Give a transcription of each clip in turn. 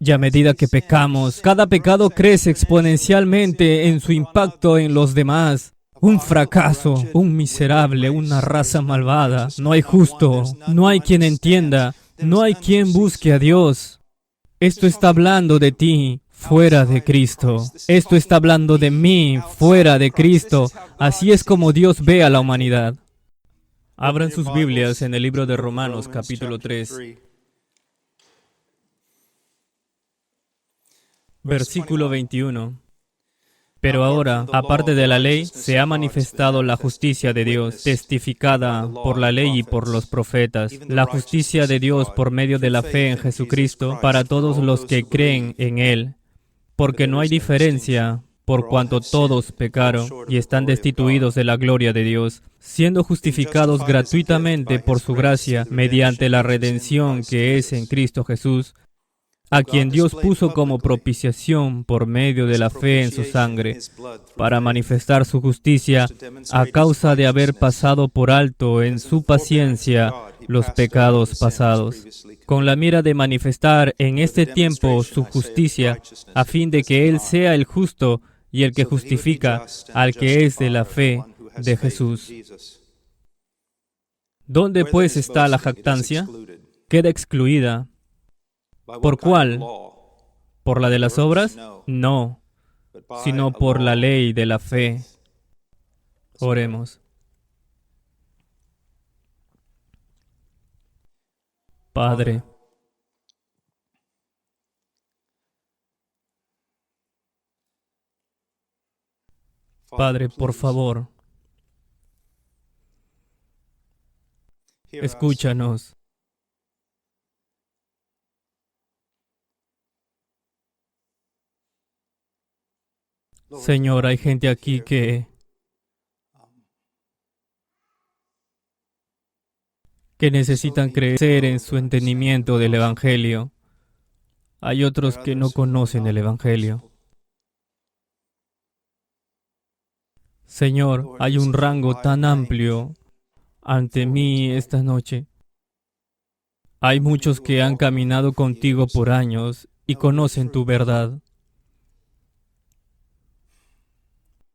Y a medida que pecamos, cada pecado crece exponencialmente en su impacto en los demás. Un fracaso, un miserable, una raza malvada. No hay justo, no hay quien entienda, no hay quien busque a Dios. Esto está hablando de ti, fuera de Cristo. Esto está hablando de mí, fuera de Cristo. Así es como Dios ve a la humanidad. Abran sus Biblias en el libro de Romanos, capítulo 3. Versículo 21. Pero ahora, aparte de la ley, se ha manifestado la justicia de Dios, testificada por la ley y por los profetas, la justicia de Dios por medio de la fe en Jesucristo para todos los que creen en Él, porque no hay diferencia, por cuanto todos pecaron y están destituidos de la gloria de Dios, siendo justificados gratuitamente por su gracia mediante la redención que es en Cristo Jesús, a quien Dios puso como propiciación por medio de la fe en su sangre, para manifestar su justicia a causa de haber pasado por alto en su paciencia los pecados pasados, con la mira de manifestar en este tiempo su justicia, a fin de que Él sea el justo y el que justifica al que es de la fe de Jesús. ¿Dónde pues está la jactancia? Queda excluida. ¿Por cuál? ¿Por la de las obras? No, sino por la ley de la fe. Oremos. Padre, por favor, escúchanos. Señor, hay gente aquí que necesitan crecer en su entendimiento del Evangelio. Hay otros que no conocen el Evangelio. Señor, hay un rango tan amplio ante mí esta noche. Hay muchos que han caminado contigo por años y conocen tu verdad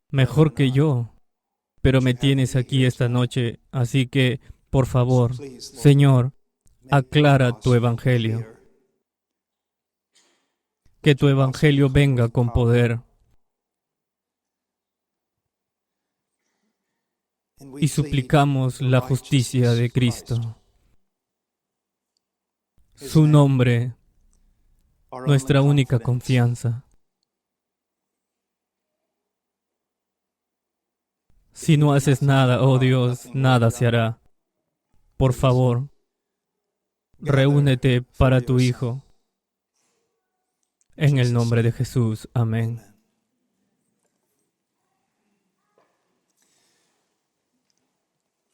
mejor que yo, pero me tienes aquí esta noche, así que, por favor, Señor, aclara tu Evangelio. Que tu Evangelio venga con poder. Y suplicamos la justicia de Cristo. Su nombre, nuestra única confianza. Si no haces nada, oh Dios, nada se hará. Por favor, reúnete para tu Hijo. En el nombre de Jesús. Amén.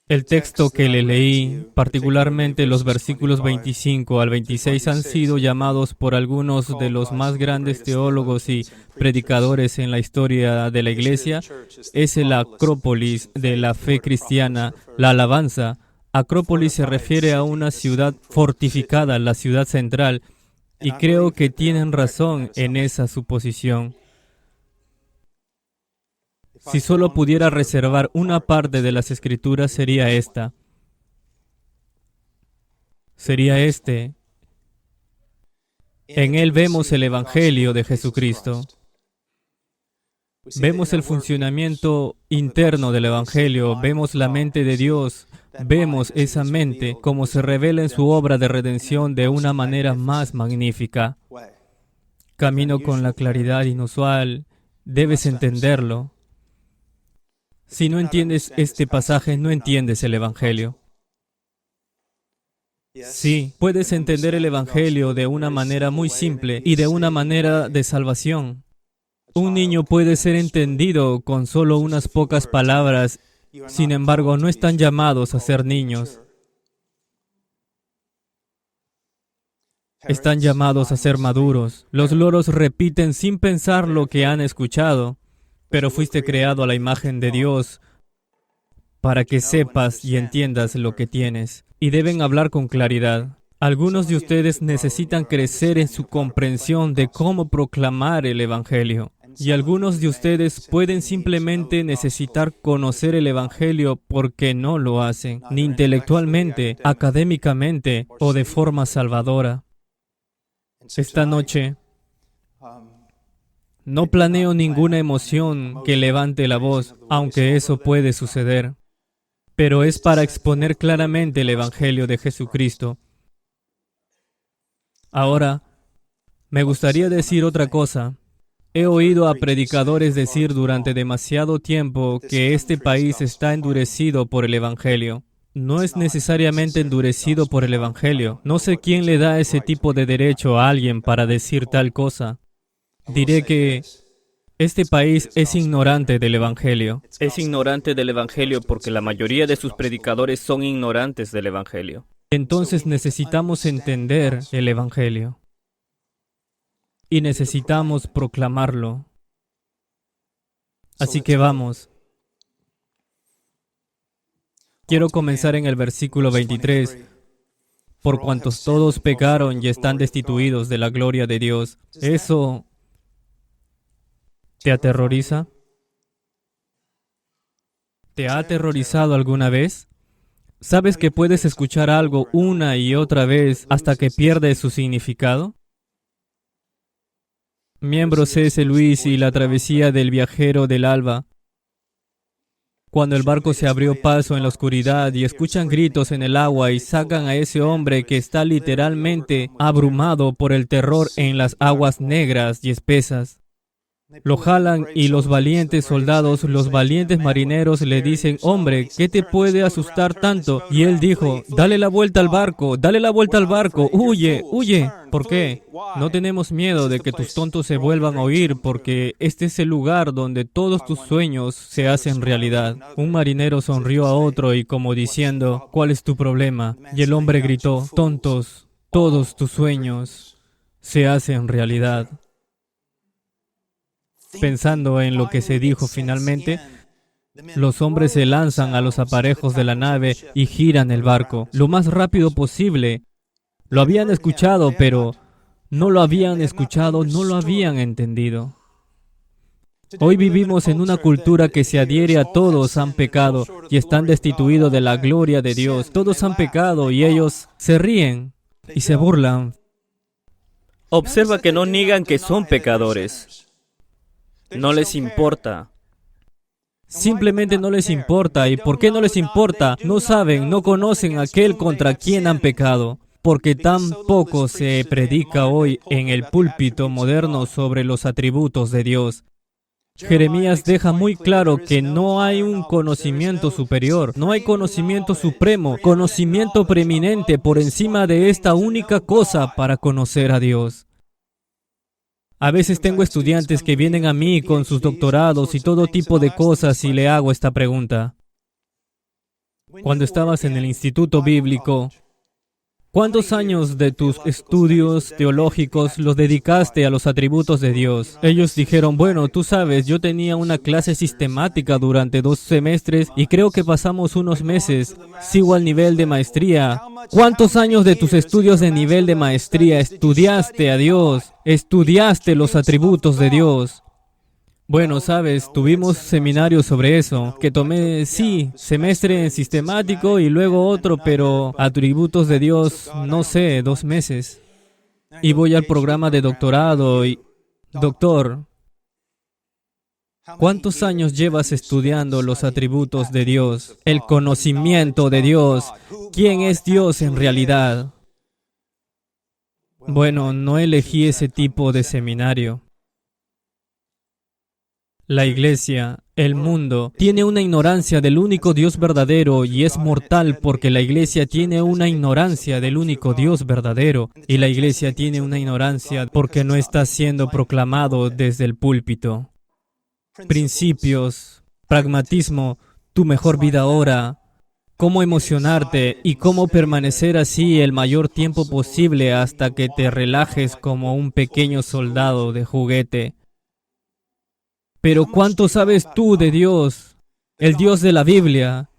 El texto que le leí, particularmente los versículos 25 al 26, han sido llamados por algunos de los más grandes teólogos y predicadores en la historia de la Iglesia. Es el Acrópolis de la fe cristiana, la alabanza. Acrópolis se refiere a una ciudad fortificada, la ciudad central, y creo que tienen razón en esa suposición. Si solo pudiera reservar una parte de las Escrituras, sería esta. Sería este. En él vemos el Evangelio de Jesucristo. Vemos el funcionamiento interno del Evangelio, vemos la mente de Dios, vemos esa mente como se revela en su obra de redención de una manera más magnífica. Camino con la claridad inusual, debes entenderlo. Si no entiendes este pasaje, no entiendes el Evangelio. Sí, puedes entender el Evangelio de una manera muy simple y de una manera de salvación. Un niño puede ser entendido con solo unas pocas palabras, sin embargo, no están llamados a ser niños. Están llamados a ser maduros. Los loros repiten sin pensar lo que han escuchado, pero fuiste creado a la imagen de Dios para que sepas y entiendas lo que tienes. Y deben hablar con claridad. Algunos de ustedes necesitan crecer en su comprensión de cómo proclamar el Evangelio. Y algunos de ustedes pueden simplemente necesitar conocer el Evangelio porque no lo hacen, ni intelectualmente, académicamente o de forma salvadora. Esta noche, no planeo ninguna emoción que levante la voz, aunque eso puede suceder. Pero es para exponer claramente el Evangelio de Jesucristo. Ahora, me gustaría decir otra cosa. He oído a predicadores decir durante demasiado tiempo que este país está endurecido por el Evangelio. No es necesariamente endurecido por el Evangelio. No sé quién le da ese tipo de derecho a alguien para decir tal cosa. Diré que este país es ignorante del Evangelio. Es ignorante del Evangelio porque la mayoría de sus predicadores son ignorantes del Evangelio. Entonces necesitamos entender el Evangelio. Y necesitamos proclamarlo. Así que vamos. Quiero comenzar en el versículo 23. Por cuantos todos pecaron y están destituidos de la gloria de Dios. ¿Eso te aterroriza? ¿Te ha aterrorizado alguna vez? ¿Sabes que puedes escuchar algo una y otra vez hasta que pierde su significado? Miembro C.S. Lewis y la travesía del viajero del alba. Cuando el barco se abrió paso en la oscuridad y escuchan gritos en el agua y sacan a ese hombre que está literalmente abrumado por el terror en las aguas negras y espesas. Lo jalan y los valientes soldados, los valientes marineros le dicen, hombre, ¿qué te puede asustar tanto? Y él dijo, dale la vuelta al barco, huye, huye. ¿Por qué? No tenemos miedo de que tus tontos se vuelvan a oír porque este es el lugar donde todos tus sueños se hacen realidad. Un marinero sonrió a otro y como diciendo, ¿cuál es tu problema? Y el hombre gritó, tontos, todos tus sueños se hacen realidad. Pensando en lo que se dijo finalmente, los hombres se lanzan a los aparejos de la nave y giran el barco lo más rápido posible. Lo habían escuchado, pero no lo habían entendido. Hoy vivimos en una cultura que se adhiere a todos han pecado y están destituidos de la gloria de Dios. Todos han pecado y ellos se ríen y se burlan. Observa que no niegan que son pecadores. No les importa. Simplemente no les importa. ¿Y por qué no les importa? No saben, no conocen a aquel contra quien han pecado. Porque tan poco se predica hoy en el púlpito moderno sobre los atributos de Dios. Jeremías deja muy claro que no hay un conocimiento superior, no hay conocimiento supremo, conocimiento preeminente por encima de esta única cosa para conocer a Dios. A veces tengo estudiantes que vienen a mí con sus doctorados y todo tipo de cosas y le hago esta pregunta. Cuando estabas en el instituto bíblico, ¿cuántos años de tus estudios teológicos los dedicaste a los atributos de Dios? Ellos dijeron, bueno, tú sabes, yo tenía una clase sistemática durante 2 semestres y creo que pasamos unos meses. Sigo al nivel de maestría. ¿Cuántos años de tus estudios de nivel de maestría estudiaste a Dios? ¿Estudiaste los atributos de Dios? Bueno, sabes, tuvimos seminarios sobre eso, que tomé, sí, semestre en sistemático y luego otro, pero atributos de Dios, no sé, 2 meses. Y voy al programa de doctorado y, doctor, ¿cuántos años llevas estudiando los atributos de Dios? El conocimiento de Dios. ¿Quién es Dios en realidad? Bueno, no elegí ese tipo de seminario. La iglesia, el mundo, tiene una ignorancia del único Dios verdadero y es mortal porque la iglesia tiene una ignorancia del único Dios verdadero y la iglesia tiene una ignorancia porque no está siendo proclamado desde el púlpito. Principios, pragmatismo, tu mejor vida ahora, cómo emocionarte y cómo permanecer así el mayor tiempo posible hasta que te relajes como un pequeño soldado de juguete. Pero ¿cuánto sabes tú de Dios, el Dios de la Biblia?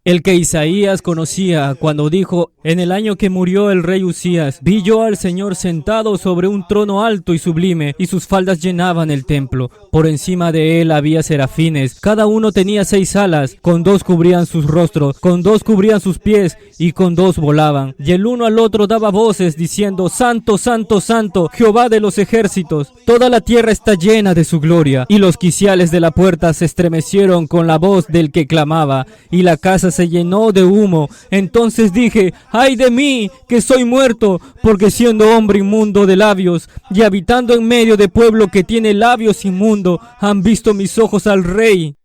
el que Isaías conocía cuando dijo: en el año que murió el rey Usías, vi yo al Señor sentado sobre un trono alto y sublime, y sus faldas llenaban el templo. Por encima de él había serafines, cada uno tenía 6 alas, con 2 cubrían sus rostros, con 2 cubrían sus pies, y con 2 volaban. Y el uno al otro daba voces, diciendo: Santo, Santo, Santo, Jehová de los ejércitos. Toda la tierra está llena de su gloria. Y los quiciales de la puerta se estremecieron con la voz del que clamaba, y la casa se llenó de humo. Entonces dije: ¡ay de mí, que soy muerto! Porque siendo hombre inmundo de labios, y habitando en medio de pueblo que tiene labios inmundos, han visto mis ojos al Rey.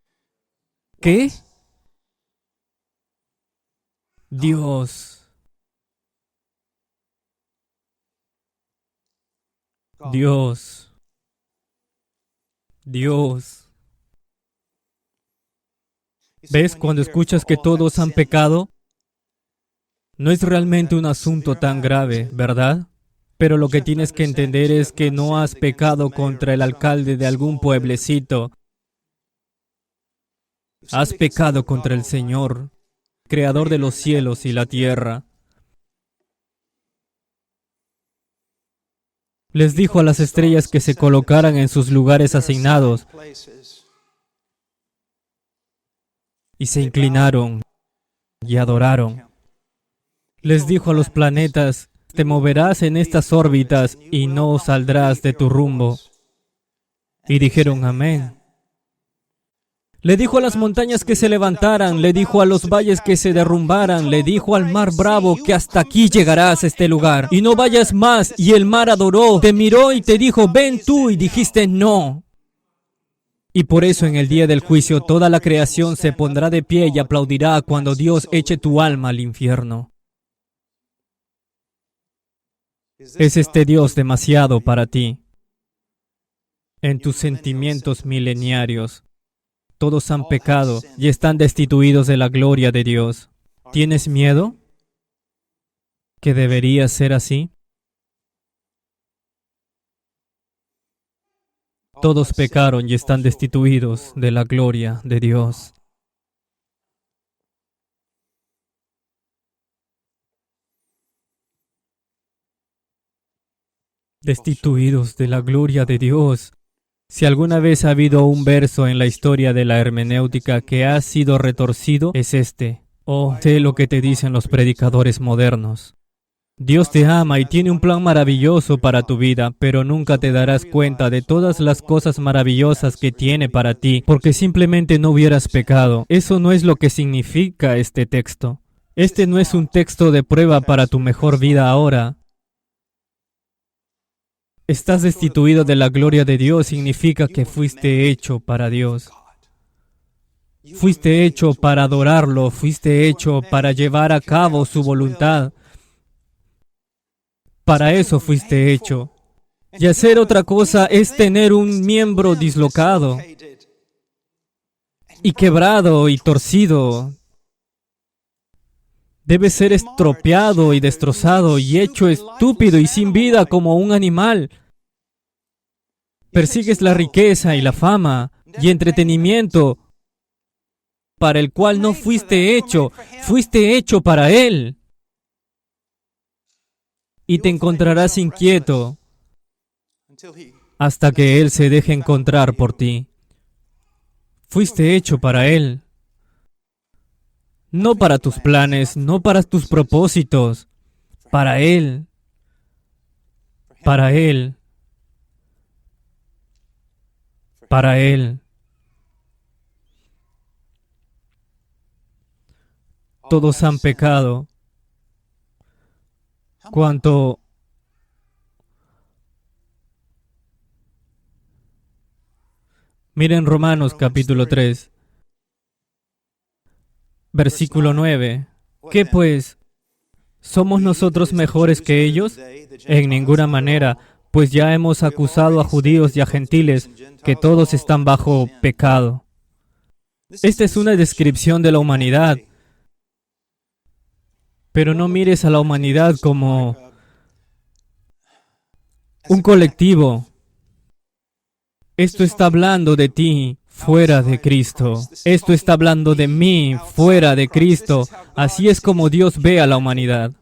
¿Qué? Dios. Dios. Dios. ¿Ves? Cuando escuchas que todos han pecado, no es realmente un asunto tan grave, ¿verdad? Pero lo que tienes que entender es que no has pecado contra el alcalde de algún pueblecito. Has pecado contra el Señor, creador de los cielos y la tierra. Les dijo a las estrellas que se colocaran en sus lugares asignados, y se inclinaron y adoraron. Les dijo a los planetas: te moverás en estas órbitas y no saldrás de tu rumbo. Y dijeron: amén. Le dijo a las montañas que se levantaran, le dijo a los valles que se derrumbaran, le dijo al mar bravo que hasta aquí llegarás a este lugar y no vayas más. Y el mar adoró, te miró y te dijo: ven tú, y dijiste: no. Y por eso en el día del juicio toda la creación se pondrá de pie y aplaudirá cuando Dios eche tu alma al infierno. ¿Es este Dios demasiado para ti? En tus sentimientos mileniarios, todos han pecado y están destituidos de la gloria de Dios. ¿Tienes miedo? ¿Que debería ser así? Todos pecaron y están destituidos de la gloria de Dios. Destituidos de la gloria de Dios. Si alguna vez ha habido un verso en la historia de la hermenéutica que ha sido retorcido, es este. Oh, sé lo que te dicen los predicadores modernos. Dios te ama y tiene un plan maravilloso para tu vida, pero nunca te darás cuenta de todas las cosas maravillosas que tiene para ti, porque simplemente no hubieras pecado. Eso no es lo que significa este texto. Este no es un texto de prueba para tu mejor vida ahora. Estás destituido de la gloria de Dios significa que fuiste hecho para Dios. Fuiste hecho para adorarlo, fuiste hecho para llevar a cabo su voluntad. Para eso fuiste hecho. Y hacer otra cosa es tener un miembro dislocado y quebrado y torcido. Debe ser estropeado y destrozado y hecho estúpido y sin vida como un animal. Persigues la riqueza y la fama y entretenimiento para el cual no fuiste hecho para Él. Y te encontrarás inquieto hasta que Él se deje encontrar por ti. Fuiste hecho para Él. No para tus planes, no para tus propósitos. Para Él. Para Él. Para Él. Todos han pecado. ¿Cuánto? Miren Romanos capítulo 3, versículo 9. ¿Qué pues? ¿Somos nosotros mejores que ellos? En ninguna manera, pues ya hemos acusado a judíos y a gentiles que todos están bajo pecado. Esta es una descripción de la humanidad. Pero no mires a la humanidad como un colectivo. Esto está hablando de ti. fuera de Cristo. Esto está hablando de mí, fuera de Cristo. Así es como Dios ve a la humanidad.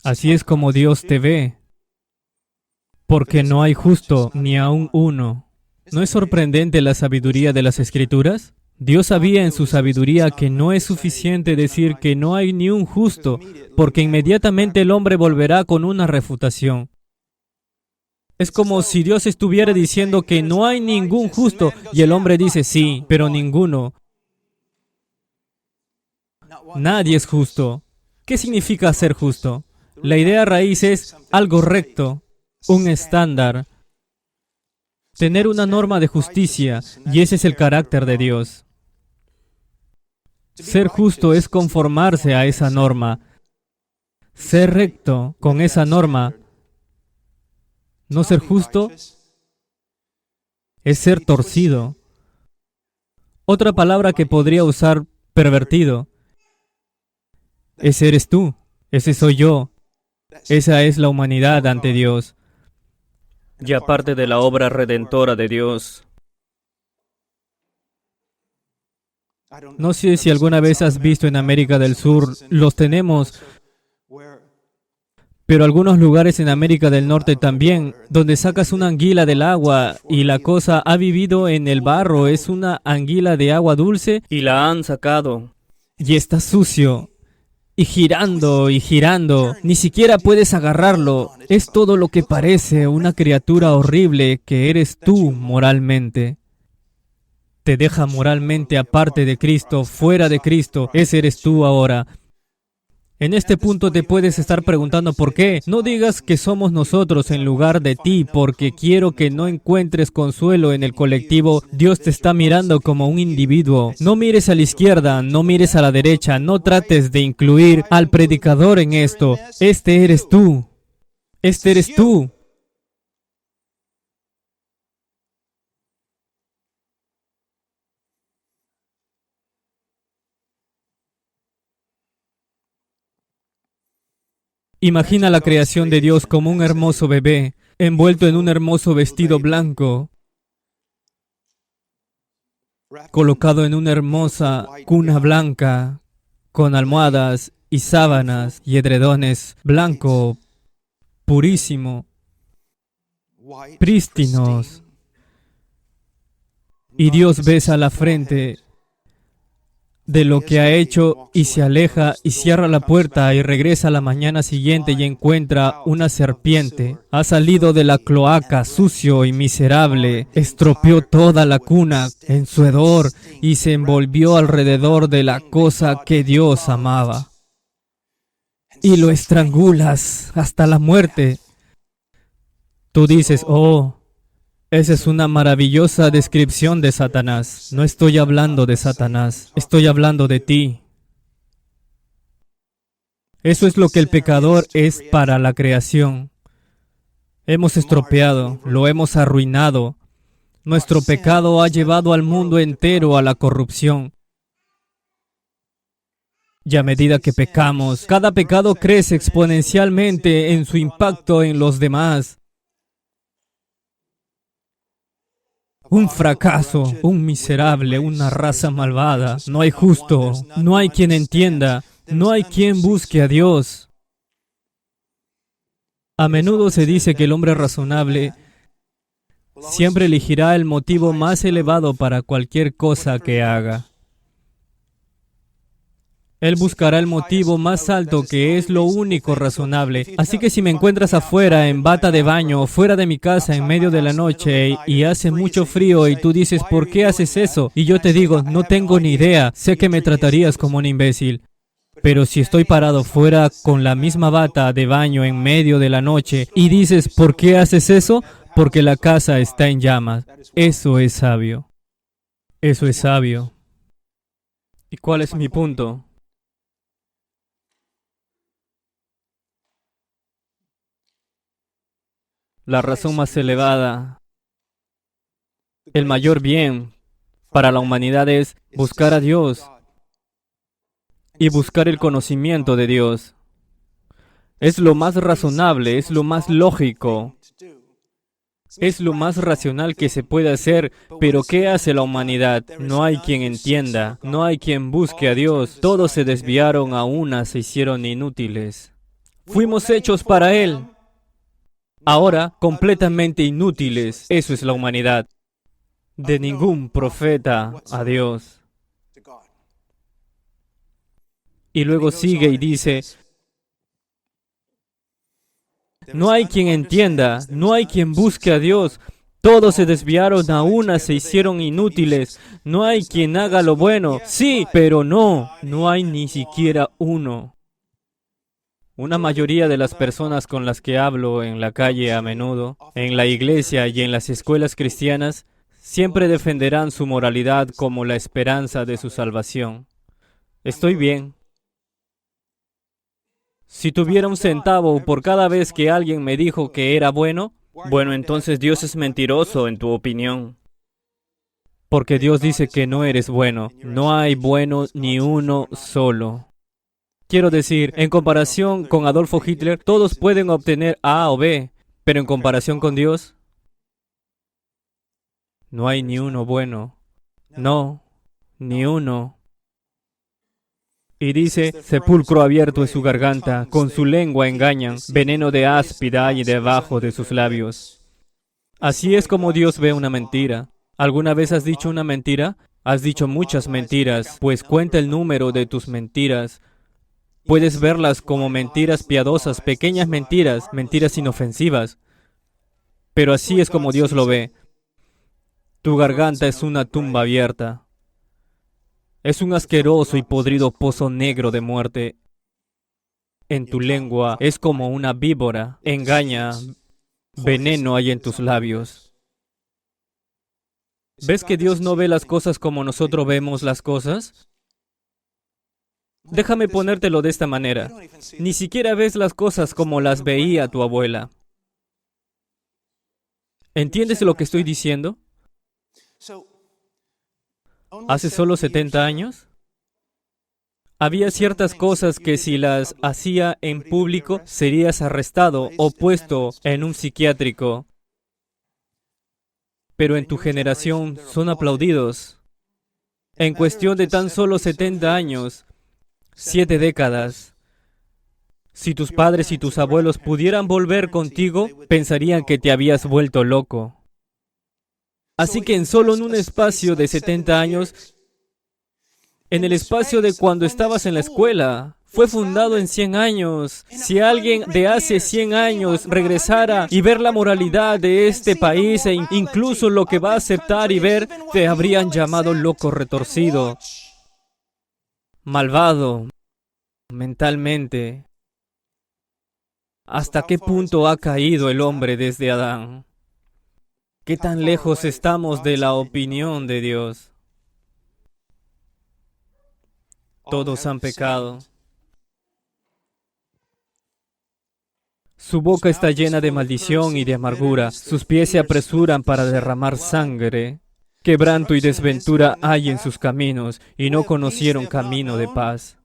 Así es como Dios te ve. Porque no hay justo ni aun uno. ¿No es sorprendente la sabiduría de las Escrituras? Dios sabía en su sabiduría que no es suficiente decir que no hay ni un justo, porque inmediatamente el hombre volverá con una refutación. Es como si Dios estuviera diciendo que no hay ningún justo, y el hombre dice sí, pero ninguno. Nadie es justo. ¿Qué significa ser justo? La idea raíz es algo recto, un estándar, tener una norma de justicia, y ese es el carácter de Dios. Ser justo es conformarse a esa norma. Ser recto con esa norma. No ser justo es ser torcido. Otra palabra que podría usar, pervertido. Ese eres tú. Ese soy yo. Esa es la humanidad ante Dios. Y aparte de la obra redentora de Dios. No sé si alguna vez has visto en América del Sur, los tenemos, pero algunos lugares en América del Norte también, donde sacas una anguila del agua y la cosa ha vivido en el barro, es una anguila de agua dulce y la han sacado y está sucio y girando, ni siquiera puedes agarrarlo, es todo lo que parece una criatura horrible que eres tú moralmente. Te deja moralmente aparte de Cristo, fuera de Cristo, ese eres tú ahora. En este punto te puedes estar preguntando por qué. No digas que somos nosotros en lugar de ti, porque quiero que no encuentres consuelo en el colectivo. Dios te está mirando como un individuo. No mires a la izquierda, no mires a la derecha, no trates de incluir al predicador en esto. Este eres tú. Este eres tú. Imagina la creación de Dios como un hermoso bebé, envuelto en un hermoso vestido blanco, colocado en una hermosa cuna blanca, con almohadas y sábanas y edredones, blanco, purísimo, prístinos. Y Dios besa la frente de lo que ha hecho y se aleja y cierra la puerta y regresa a la mañana siguiente y encuentra una serpiente. Ha salido de la cloaca sucio y miserable, estropeó toda la cuna en su hedor y se envolvió alrededor de la cosa que Dios amaba. Y lo estrangulas hasta la muerte. Tú dices, oh, esa es una maravillosa descripción de Satanás. No estoy hablando de Satanás, estoy hablando de ti. Eso es lo que el pecador es para la creación. Hemos estropeado, lo hemos arruinado. Nuestro pecado ha llevado al mundo entero a la corrupción. Y a medida que pecamos, cada pecado crece exponencialmente en su impacto en los demás. Un fracaso, un miserable, una raza malvada. No hay justo, no hay quien entienda, no hay quien busque a Dios. A menudo se dice que el hombre razonable siempre elegirá el motivo más elevado para cualquier cosa que haga. Él buscará el motivo más alto que es lo único razonable. Así que si me encuentras afuera en bata de baño o fuera de mi casa en medio de la noche y hace mucho frío y tú dices, ¿por qué haces eso? Y yo te digo, no tengo ni idea, sé que me tratarías como un imbécil. Pero si estoy parado fuera con la misma bata de baño en medio de la noche y dices, ¿por qué haces eso? Porque la casa está en llamas. Eso es sabio. Eso es sabio. ¿Y cuál es mi punto? La razón más elevada, el mayor bien para la humanidad es buscar a Dios y buscar el conocimiento de Dios. Es lo más razonable, es lo más lógico. Es lo más racional que se puede hacer, pero ¿qué hace la humanidad? No hay quien entienda, no hay quien busque a Dios. Todos se desviaron a una, se hicieron inútiles. Fuimos hechos para Él. Ahora, completamente inútiles. Eso es la humanidad. De ningún profeta a Dios. Y luego sigue y dice, no hay quien entienda, no hay quien busque a Dios. Todos se desviaron a una, se hicieron inútiles. No hay quien haga lo bueno. Sí, pero no hay ni siquiera uno. Una mayoría de las personas con las que hablo en la calle a menudo, en la iglesia y en las escuelas cristianas, siempre defenderán su moralidad como la esperanza de su salvación. Estoy bien. Si tuviera un centavo por cada vez que alguien me dijo que era bueno, entonces Dios es mentiroso en tu opinión. Porque Dios dice que no eres bueno. No hay bueno ni uno solo. Quiero decir, en comparación con Adolfo Hitler, todos pueden obtener A o B, pero en comparación con Dios, no hay ni uno bueno. No, ni uno. Y dice, sepulcro abierto es su garganta, con su lengua engañan, veneno de áspida hay debajo de sus labios. Así es como Dios ve una mentira. ¿Alguna vez has dicho una mentira? Has dicho muchas mentiras, pues cuenta el número de tus mentiras. Puedes verlas como mentiras piadosas, pequeñas mentiras, mentiras inofensivas. Pero así es como Dios lo ve. Tu garganta es una tumba abierta. Es un asqueroso y podrido pozo negro de muerte. En tu lengua es como una víbora. Engaña, veneno hay en tus labios. ¿Ves que Dios no ve las cosas como nosotros vemos las cosas? Déjame ponértelo de esta manera. Ni siquiera ves las cosas como las veía tu abuela. ¿Entiendes lo que estoy diciendo? Hace solo 70 años, había ciertas cosas que si las hacía en público serías arrestado o puesto en un psiquiátrico. Pero en tu generación son aplaudidos. En cuestión de tan solo 70 años, 7 décadas, si tus padres y tus abuelos pudieran volver contigo, pensarían que te habías vuelto loco. Así que en solo un espacio de 70 años, en el espacio de cuando estabas en la escuela, fue fundado en 100 años. Si alguien de hace 100 años regresara y ver la moralidad de este país e incluso lo que va a aceptar y ver, te habrían llamado loco retorcido, malvado, mentalmente. ¿Hasta qué punto ha caído el hombre desde Adán? ¿Qué tan lejos estamos de la opinión de Dios? Todos han pecado. Su boca está llena de maldición y de amargura. Sus pies se apresuran para derramar sangre. Quebranto y desventura hay en sus caminos, y no conocieron camino de paz.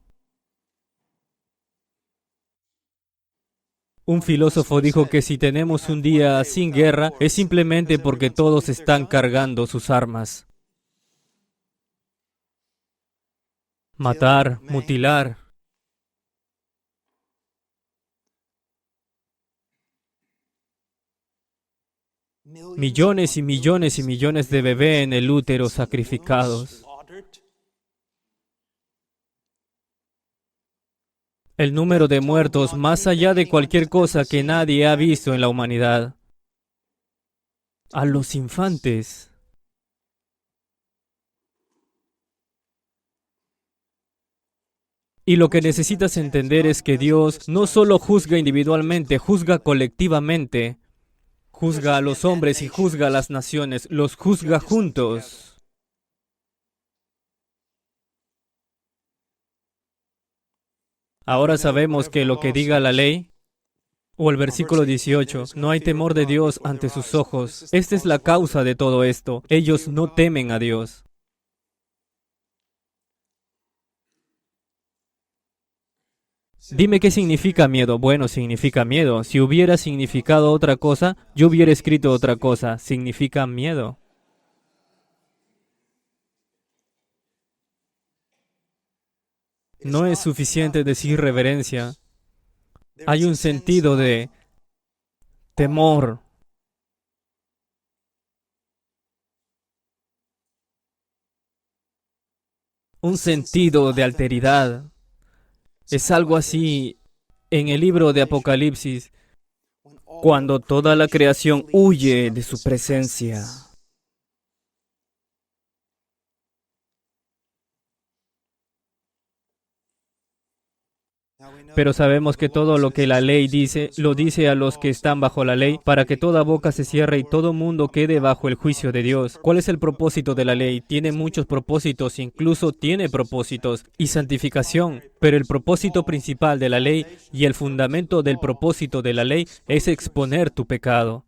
Un filósofo dijo que si tenemos un día sin guerra, es simplemente porque todos están cargando sus armas. Matar, mutilar. Millones y millones y millones de bebés en el útero sacrificados. El número de muertos más allá de cualquier cosa que nadie ha visto en la humanidad. A los infantes. Y lo que necesitas entender es que Dios no solo juzga individualmente, juzga colectivamente. Juzga a los hombres y juzga a las naciones, los juzga juntos. Ahora sabemos que lo que diga la ley, o el versículo 18, no hay temor de Dios ante sus ojos. Esta es la causa de todo esto. Ellos no temen a Dios. Dime qué significa miedo. Bueno, significa miedo. Si hubiera significado otra cosa, yo hubiera escrito otra cosa. Significa miedo. No es suficiente decir reverencia. Hay un sentido de temor. Un sentido de alteridad. Es algo así en el libro de Apocalipsis, cuando toda la creación huye de su presencia. Pero sabemos que todo lo que la ley dice, lo dice a los que están bajo la ley, para que toda boca se cierre y todo mundo quede bajo el juicio de Dios. ¿Cuál es el propósito de la ley? Tiene muchos propósitos, incluso tiene propósitos y santificación. Pero el propósito principal de la ley y el fundamento del propósito de la ley es exponer tu pecado.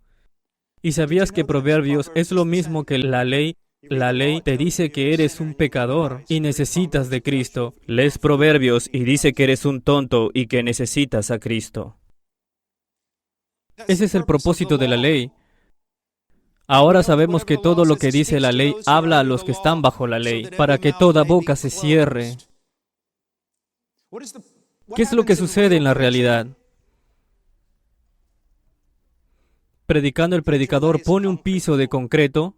¿Y sabías que Proverbios es lo mismo que la ley? La ley te dice que eres un pecador y necesitas de Cristo. Lees Proverbios y dice que eres un tonto y que necesitas a Cristo. Ese es el propósito de la ley. Ahora sabemos que todo lo que dice la ley habla a los que están bajo la ley, para que toda boca se cierre. ¿Qué es lo que sucede en la realidad? Predicando, el predicador pone un piso de concreto.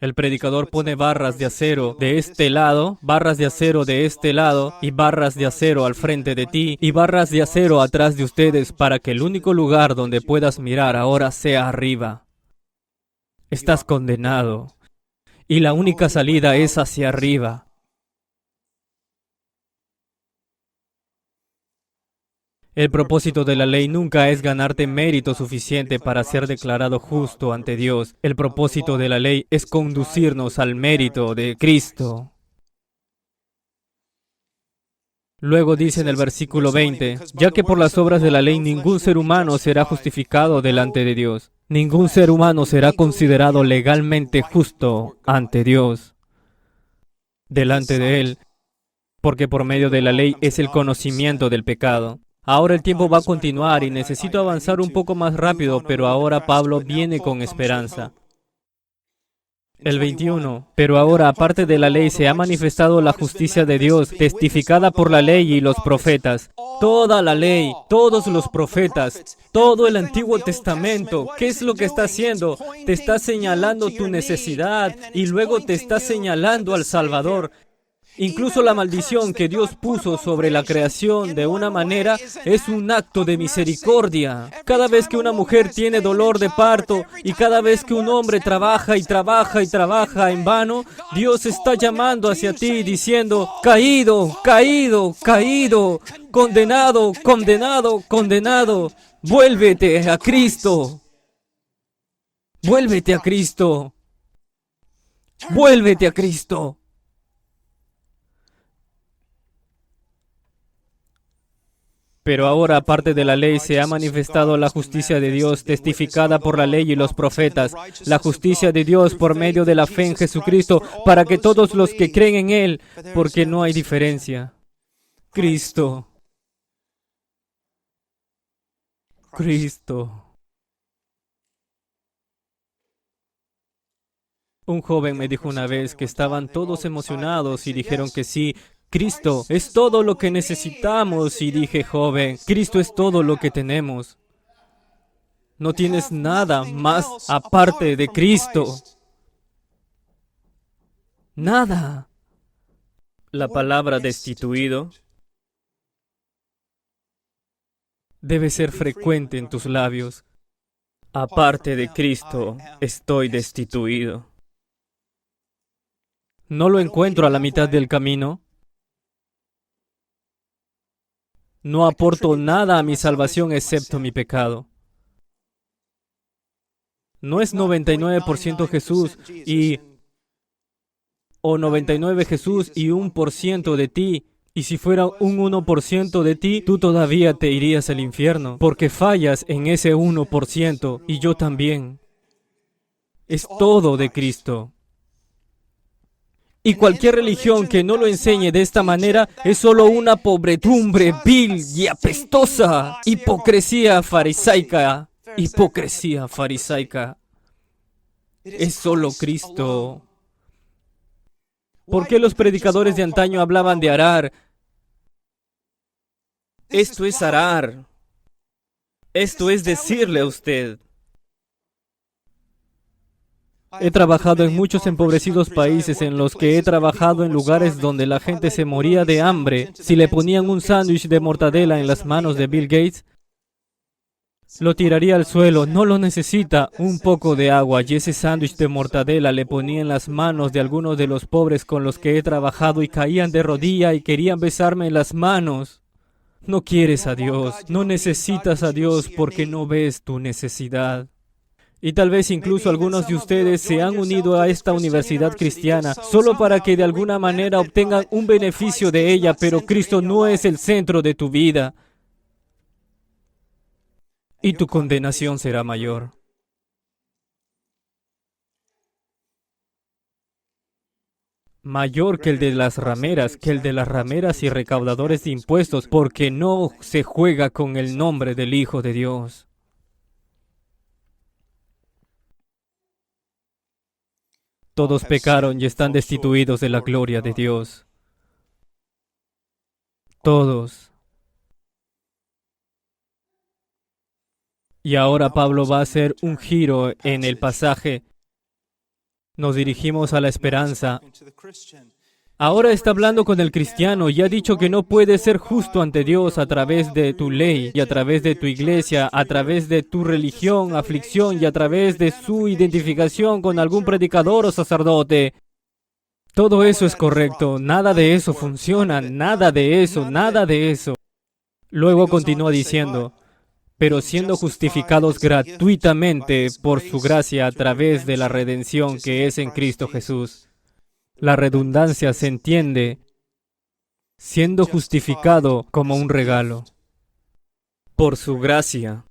El predicador pone barras de acero de este lado, barras de acero de este lado, y barras de acero al frente de ti, y barras de acero atrás de ustedes, para que el único lugar donde puedas mirar ahora sea arriba. Estás condenado, y la única salida es hacia arriba. El propósito de la ley nunca es ganarte mérito suficiente para ser declarado justo ante Dios. El propósito de la ley es conducirnos al mérito de Cristo. Luego dice en el versículo 20, ya que por las obras de la ley ningún ser humano será justificado delante de Dios. Ningún ser humano será considerado legalmente justo ante Dios, delante de Él, porque por medio de la ley es el conocimiento del pecado. Ahora el tiempo va a continuar y necesito avanzar un poco más rápido, pero ahora Pablo viene con esperanza. El 21. Pero ahora, aparte de la ley, se ha manifestado la justicia de Dios, testificada por la ley y los profetas. Toda la ley, todos los profetas, todo el Antiguo Testamento, ¿qué es lo que está haciendo? Te está señalando tu necesidad y luego te está señalando al Salvador. Incluso la maldición que Dios puso sobre la creación de una manera es un acto de misericordia. Cada vez que una mujer tiene dolor de parto y cada vez que un hombre trabaja y trabaja y trabaja en vano, Dios está llamando hacia ti diciendo, caído, caído, caído, condenado, condenado, condenado, vuélvete a Cristo. Vuélvete a Cristo. Vuélvete a Cristo. Pero ahora, aparte de la ley, se ha manifestado la justicia de Dios, testificada por la ley y los profetas. La justicia de Dios por medio de la fe en Jesucristo, para que todos los que creen en Él, porque no hay diferencia. Cristo. Cristo. Un joven me dijo una vez que estaban todos emocionados y dijeron que sí. Cristo es todo lo que necesitamos. Y dije, joven, Cristo es todo lo que tenemos. No tienes nada más aparte de Cristo. Nada. La palabra destituido debe ser frecuente en tus labios. Aparte de Cristo, estoy destituido. No lo encuentro a la mitad del camino. No aporto nada a mi salvación excepto mi pecado. No es 99% Jesús o 99 Jesús y 1% de ti. Y si fuera un 1% de ti, tú todavía te irías al infierno, porque fallas en ese 1% y yo también. Es todo de Cristo. Y cualquier religión que no lo enseñe de esta manera es solo una pobredumbre vil y apestosa. Hipocresía farisaica. Hipocresía farisaica. Es solo Cristo. ¿Por qué los predicadores de antaño hablaban de arar? Esto es arar. Esto es decirle a usted. He trabajado en muchos empobrecidos países en los que he trabajado en lugares donde la gente se moría de hambre. Si le ponían un sándwich de mortadela en las manos de Bill Gates, lo tiraría al suelo. No lo necesita. Un poco de agua y ese sándwich de mortadela le ponía en las manos de algunos de los pobres con los que he trabajado y caían de rodilla y querían besarme en las manos. No quieres a Dios, no necesitas a Dios porque no ves tu necesidad. Y tal vez incluso algunos de ustedes se han unido a esta universidad cristiana solo para que de alguna manera obtengan un beneficio de ella, pero Cristo no es el centro de tu vida. Y tu condenación será mayor. Mayor que el de las rameras, y recaudadores de impuestos, porque no se juega con el nombre del Hijo de Dios. Todos pecaron y están destituidos de la gloria de Dios. Todos. Y ahora Pablo va a hacer un giro en el pasaje. Nos dirigimos a la esperanza. Ahora está hablando con el cristiano y ha dicho que no puedes ser justo ante Dios a través de tu ley y a través de tu iglesia, a través de tu religión, aflicción y a través de su identificación con algún predicador o sacerdote. Todo eso es correcto, nada de eso funciona, nada de eso, nada de eso. Luego continúa diciendo, pero siendo justificados gratuitamente por su gracia a través de la redención que es en Cristo Jesús. La redundancia se entiende siendo justificado como un regalo. Por su gracia.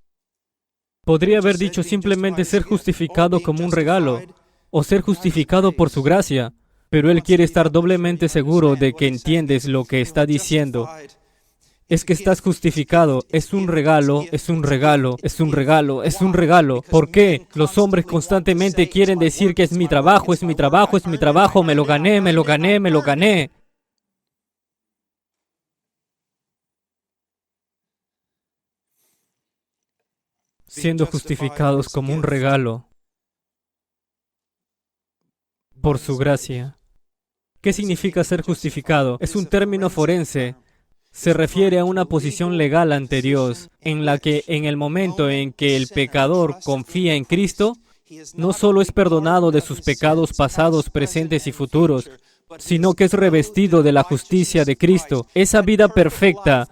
Podría haber dicho simplemente ser justificado como un regalo o ser justificado por su gracia, pero él quiere estar doblemente seguro de que entiendes lo que está diciendo. Es que estás justificado, es un regalo, es un regalo, es un regalo, es un regalo. ¿Por qué? Los hombres constantemente quieren decir que es mi trabajo, es mi trabajo, es mi trabajo, me lo gané, me lo gané, me lo gané. Siendo justificados como un regalo por su gracia. ¿Qué significa ser justificado? Es un término forense. Se refiere a una posición legal ante Dios, en la que en el momento en que el pecador confía en Cristo, no solo es perdonado de sus pecados pasados, presentes y futuros, sino que es revestido de la justicia de Cristo. Esa vida perfecta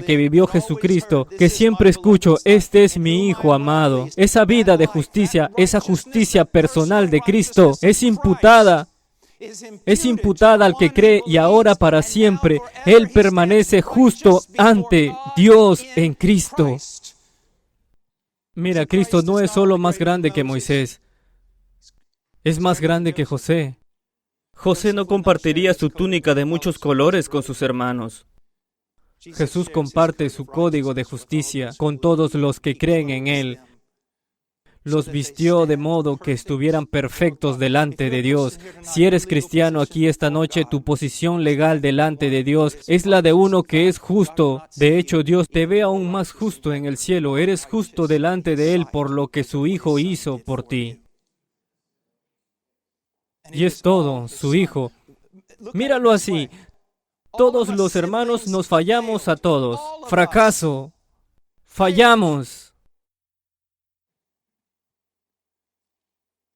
que vivió Jesucristo, que siempre escucho, este es mi Hijo amado. Esa vida de justicia, esa justicia personal de Cristo, es imputada al que cree y ahora para siempre Él permanece justo ante Dios en Cristo. Mira, Cristo no es solo más grande que Moisés, es más grande que José. José no compartiría su túnica de muchos colores con sus hermanos. Jesús comparte su código de justicia con todos los que creen en Él. Los vistió de modo que estuvieran perfectos delante de Dios. Si eres cristiano aquí esta noche, tu posición legal delante de Dios es la de uno que es justo. De hecho, Dios te ve aún más justo en el cielo. Eres justo delante de Él por lo que su Hijo hizo por ti. Y es todo, su Hijo. Míralo así. Todos los hermanos nos fallamos a todos. Fracaso. Fallamos.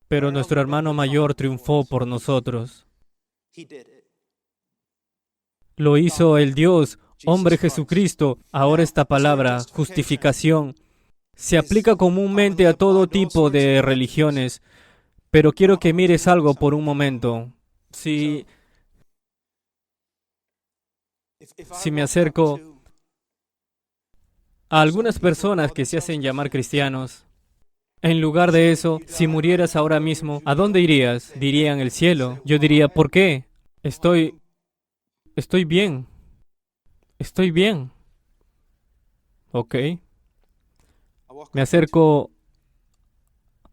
Pero nuestro hermano mayor triunfó por nosotros. Lo hizo el Dios, hombre Jesucristo. Ahora esta palabra, justificación, se aplica comúnmente a todo tipo de religiones. Pero quiero que mires algo por un momento. Si me acerco a algunas personas que se hacen llamar cristianos, En lugar de eso, si murieras ahora mismo, ¿a dónde irías? Dirían el cielo. Yo diría, ¿por qué? Estoy bien. Estoy bien. Ok. Me acerco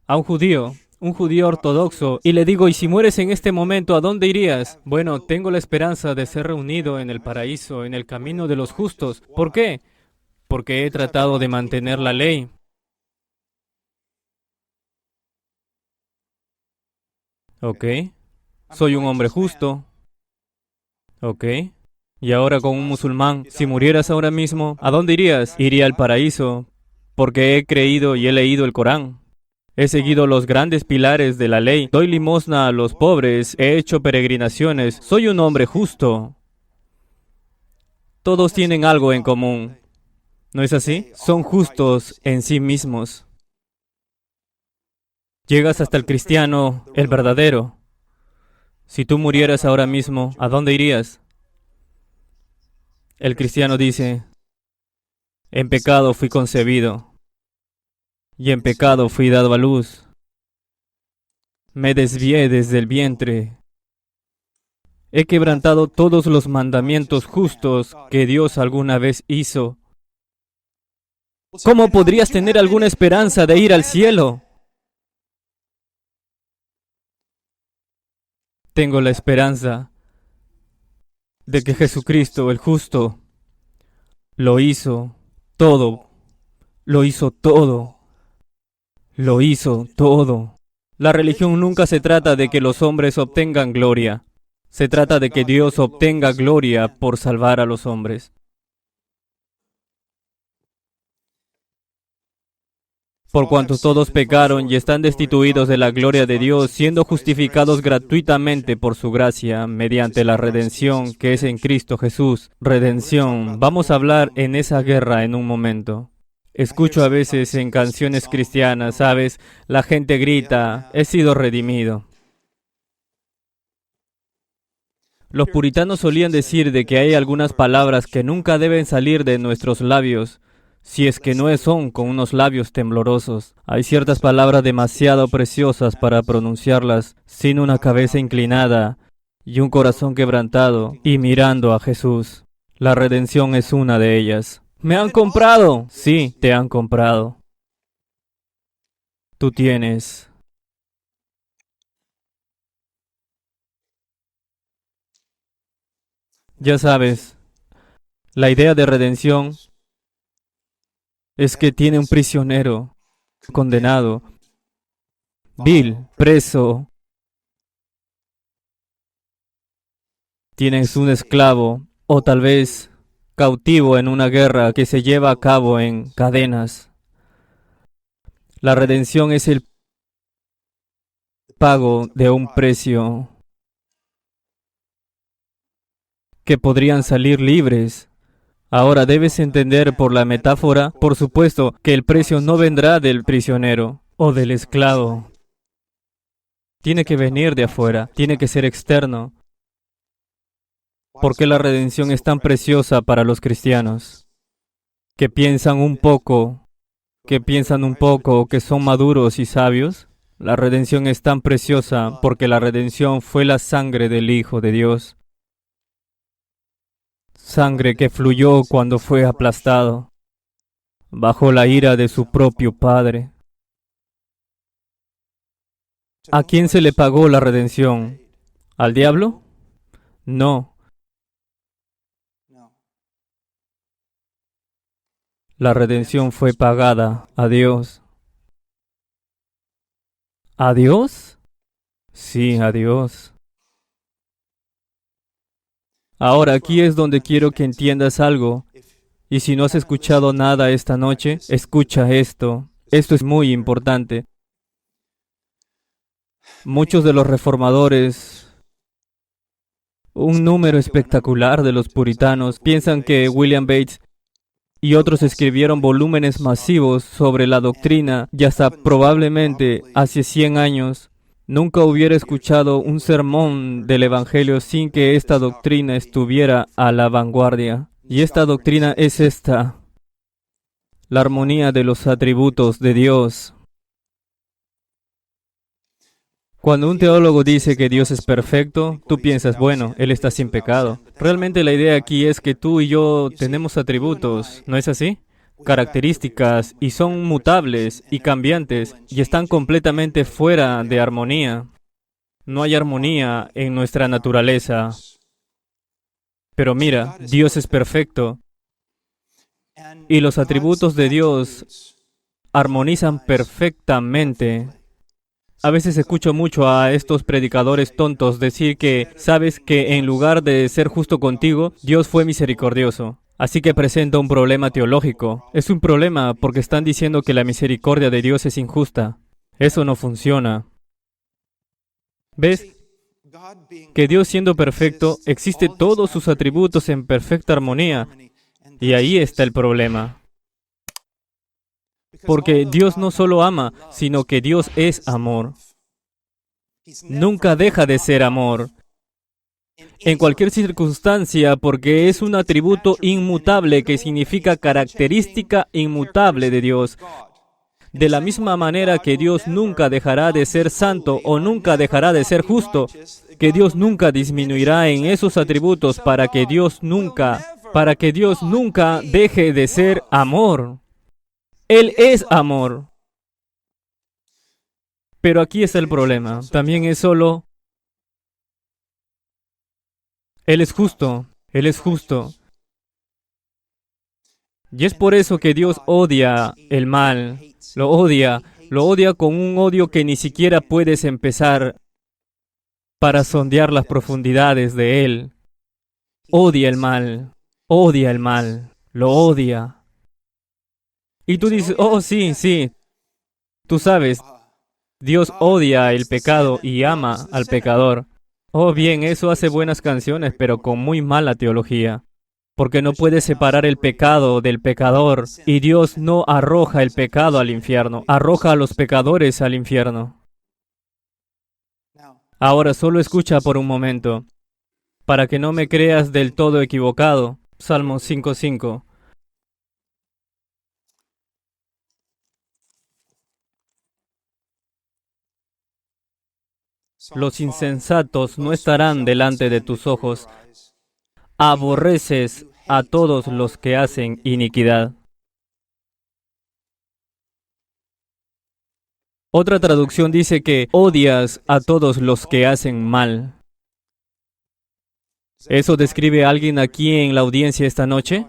a un judío ortodoxo, y le digo, ¿y si mueres en este momento, a dónde irías? Bueno, tengo la esperanza de ser reunido en el paraíso, en el camino de los justos. ¿Por qué? Porque he tratado de mantener la ley. Ok. Soy un hombre justo. Ok. Y ahora con un musulmán, si murieras ahora mismo, ¿a dónde irías? Iría al paraíso, porque he creído y he leído el Corán. He seguido los grandes pilares de la ley, doy limosna a los pobres, he hecho peregrinaciones, soy un hombre justo. Todos tienen algo en común, ¿no es así? Son justos en sí mismos. Llegas hasta el cristiano, el verdadero. Si tú murieras ahora mismo, ¿a dónde irías? El cristiano dice, en pecado fui concebido, y en pecado fui dado a luz. Me desvié desde el vientre. He quebrantado todos los mandamientos justos que Dios alguna vez hizo. ¿Cómo podrías tener alguna esperanza de ir al cielo? Tengo la esperanza de que Jesucristo, el justo, lo hizo todo, lo hizo todo, lo hizo todo. La religión nunca se trata de que los hombres obtengan gloria. Se trata de que Dios obtenga gloria por salvar a los hombres. Por cuanto todos pecaron y están destituidos de la gloria de Dios, siendo justificados gratuitamente por su gracia, mediante la redención que es en Cristo Jesús. Redención. Vamos a hablar en esa guerra en un momento. Escucho a veces en canciones cristianas, ¿sabes? La gente grita, he sido redimido. Los puritanos solían decir de que hay algunas palabras que nunca deben salir de nuestros labios, si es que no son con unos labios temblorosos. Hay ciertas palabras demasiado preciosas para pronunciarlas sin una cabeza inclinada y un corazón quebrantado y mirando a Jesús. La redención es una de ellas. ¿Me han comprado? Sí, te han comprado. Tú tienes. Ya sabes, la idea de redención es que tiene un prisionero condenado, vil, preso. Tienes un esclavo o tal vez cautivo en una guerra que se lleva a cabo en cadenas. La redención es el pago de un precio que podrían salir libres. Ahora debes entender por la metáfora, por supuesto, que el precio no vendrá del prisionero o del esclavo. Tiene que venir de afuera, tiene que ser externo. ¿Por qué la redención es tan preciosa para los cristianos? Que piensan un poco, que son maduros y sabios. La redención es tan preciosa porque la redención fue la sangre del Hijo de Dios. Sangre que fluyó cuando fue aplastado bajo la ira de su propio Padre. ¿A quién se le pagó la redención? ¿Al diablo? No. La redención fue pagada a Dios. ¿A Dios? Sí, a Dios. Ahora aquí es donde quiero que entiendas algo. Y si no has escuchado nada esta noche, escucha esto. Esto es muy importante. Muchos de los reformadores, un número espectacular de los puritanos, piensan que William Bates y otros escribieron volúmenes masivos sobre la doctrina y hasta probablemente hace 100 años nunca hubiera escuchado un sermón del Evangelio sin que esta doctrina estuviera a la vanguardia. Y esta doctrina es esta: la armonía de los atributos de Dios. Cuando un teólogo dice que Dios es perfecto, tú piensas, bueno, Él está sin pecado. Realmente la idea aquí es que tú y yo tenemos atributos, ¿no es así? Características, y son mutables y cambiantes, y están completamente fuera de armonía. No hay armonía en nuestra naturaleza. Pero mira, Dios es perfecto, y los atributos de Dios armonizan perfectamente. A veces escucho mucho a estos predicadores tontos decir que, sabes que en lugar de ser justo contigo, Dios fue misericordioso. Así que presenta un problema teológico. Es un problema porque están diciendo que la misericordia de Dios es injusta. Eso no funciona. ¿Ves? Que Dios siendo perfecto, existe todos sus atributos en perfecta armonía. Y ahí está el problema. Porque Dios no solo ama, sino que Dios es amor. Nunca deja de ser amor. En cualquier circunstancia, porque es un atributo inmutable que significa característica inmutable de Dios. De la misma manera que Dios nunca dejará de ser santo o nunca dejará de ser justo, que Dios nunca disminuirá en esos atributos para que Dios nunca deje de ser amor. Él es amor. Pero aquí está el problema. También es solo... Él es justo. Él es justo. Y es por eso que Dios odia el mal. Lo odia con un odio que ni siquiera puedes empezar para sondear las profundidades de Él. Odia el mal, lo odia. Y tú dices, oh sí, sí, tú sabes, Dios odia el pecado y ama al pecador. Oh bien, eso hace buenas canciones, pero con muy mala teología. Porque no puedes separar el pecado del pecador, y Dios no arroja el pecado al infierno, arroja a los pecadores al infierno. Ahora solo escucha por un momento, para que no me creas del todo equivocado. Salmo 5:5. Los insensatos no estarán delante de tus ojos. Aborreces a todos los que hacen iniquidad. Otra traducción dice que odias a todos los que hacen mal. ¿Eso describe a alguien aquí en la audiencia esta noche?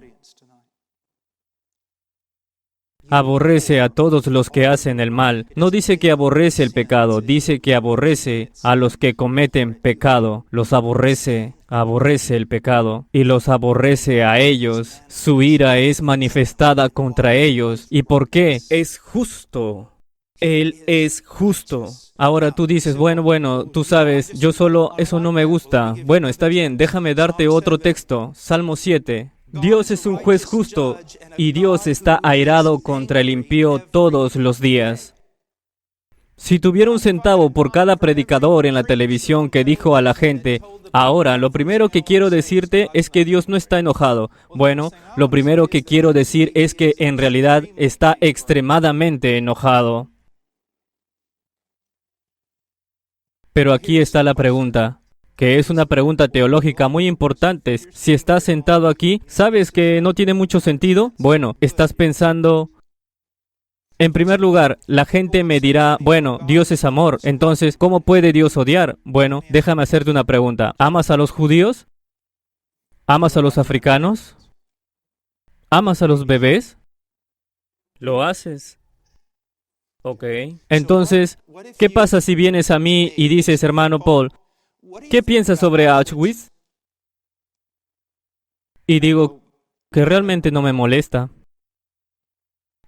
Aborrece a todos los que hacen el mal. No dice que aborrece el pecado, dice que aborrece a los que cometen pecado. Los aborrece el pecado y los aborrece a ellos. Su ira es manifestada contra ellos. ¿Y por qué? Es justo. Él es justo. Ahora tú dices, bueno, tú sabes, eso no me gusta. Bueno, está bien, déjame darte otro texto. Salmo 7. Dios es un juez justo y Dios está airado contra el impío todos los días. Si tuviera un centavo por cada predicador en la televisión que dijo a la gente, ahora, lo primero que quiero decirte es que Dios no está enojado. Bueno, lo primero que quiero decir es que en realidad está extremadamente enojado. Pero aquí está la pregunta, que es una pregunta teológica muy importante. Si estás sentado aquí, ¿sabes que no tiene mucho sentido? Bueno, estás pensando... En primer lugar, la gente me dirá, bueno, Dios es amor, entonces, ¿cómo puede Dios odiar? Bueno, déjame hacerte una pregunta. ¿Amas a los judíos? ¿Amas a los africanos? ¿Amas a los bebés? ¿Lo haces? Ok. Entonces, ¿qué pasa si vienes a mí y dices, hermano Paul, ¿qué piensas sobre Auschwitz? Y digo que realmente no me molesta.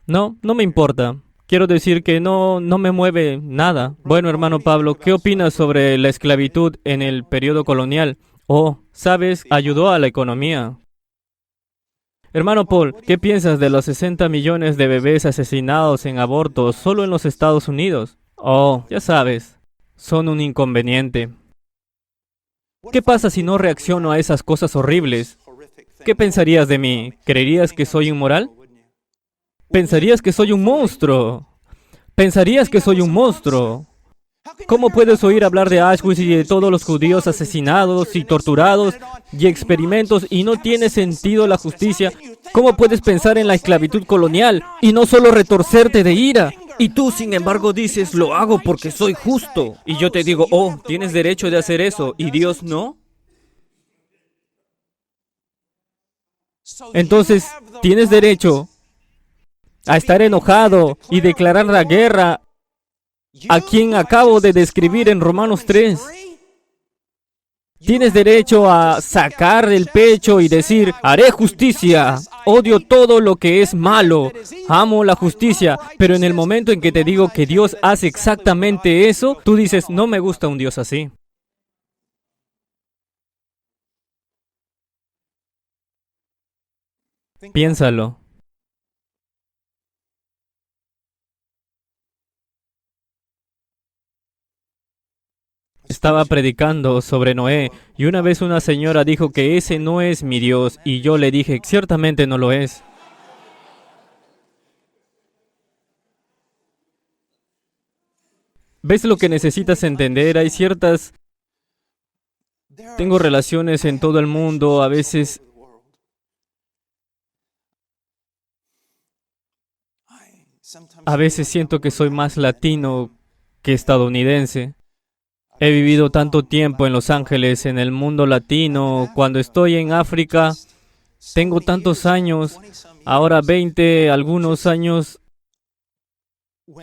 No me importa. Quiero decir que no me mueve nada. Bueno, hermano Pablo, ¿qué opinas sobre la esclavitud en el periodo colonial? Oh, sabes, ayudó a la economía. Hermano Paul, ¿qué piensas de los 60 millones de bebés asesinados en abortos solo en los Estados Unidos? Oh, ya sabes, son un inconveniente. ¿Qué pasa si no reacciono a esas cosas horribles? ¿Qué pensarías de mí? ¿Creerías que soy inmoral? Pensarías que soy un monstruo. Pensarías que soy un monstruo. ¿Cómo puedes oír hablar de Auschwitz y de todos los judíos asesinados y torturados y experimentos y no tiene sentido la justicia? ¿Cómo puedes pensar en la esclavitud colonial y no solo retorcerte de ira? Y tú, sin embargo, dices, lo hago porque soy justo. Y yo te digo, oh, tienes derecho de hacer eso, ¿y Dios no? Entonces, tienes derecho a estar enojado y declarar la guerra a quien acabo de describir en Romanos 3. Tienes derecho a sacar el pecho y decir, haré justicia, odio todo lo que es malo, amo la justicia, pero en el momento en que te digo que Dios hace exactamente eso, tú dices, no me gusta un Dios así. Piénsalo. Estaba predicando sobre Noé y una vez una señora dijo que ese no es mi Dios y yo le dije, ciertamente no lo es. ¿Ves lo que necesitas entender? Hay ciertas... Tengo relaciones en todo el mundo, a veces siento que soy más latino que estadounidense. He vivido tanto tiempo en Los Ángeles, en el mundo latino. Cuando estoy en África, tengo tantos años, ahora 20, algunos años,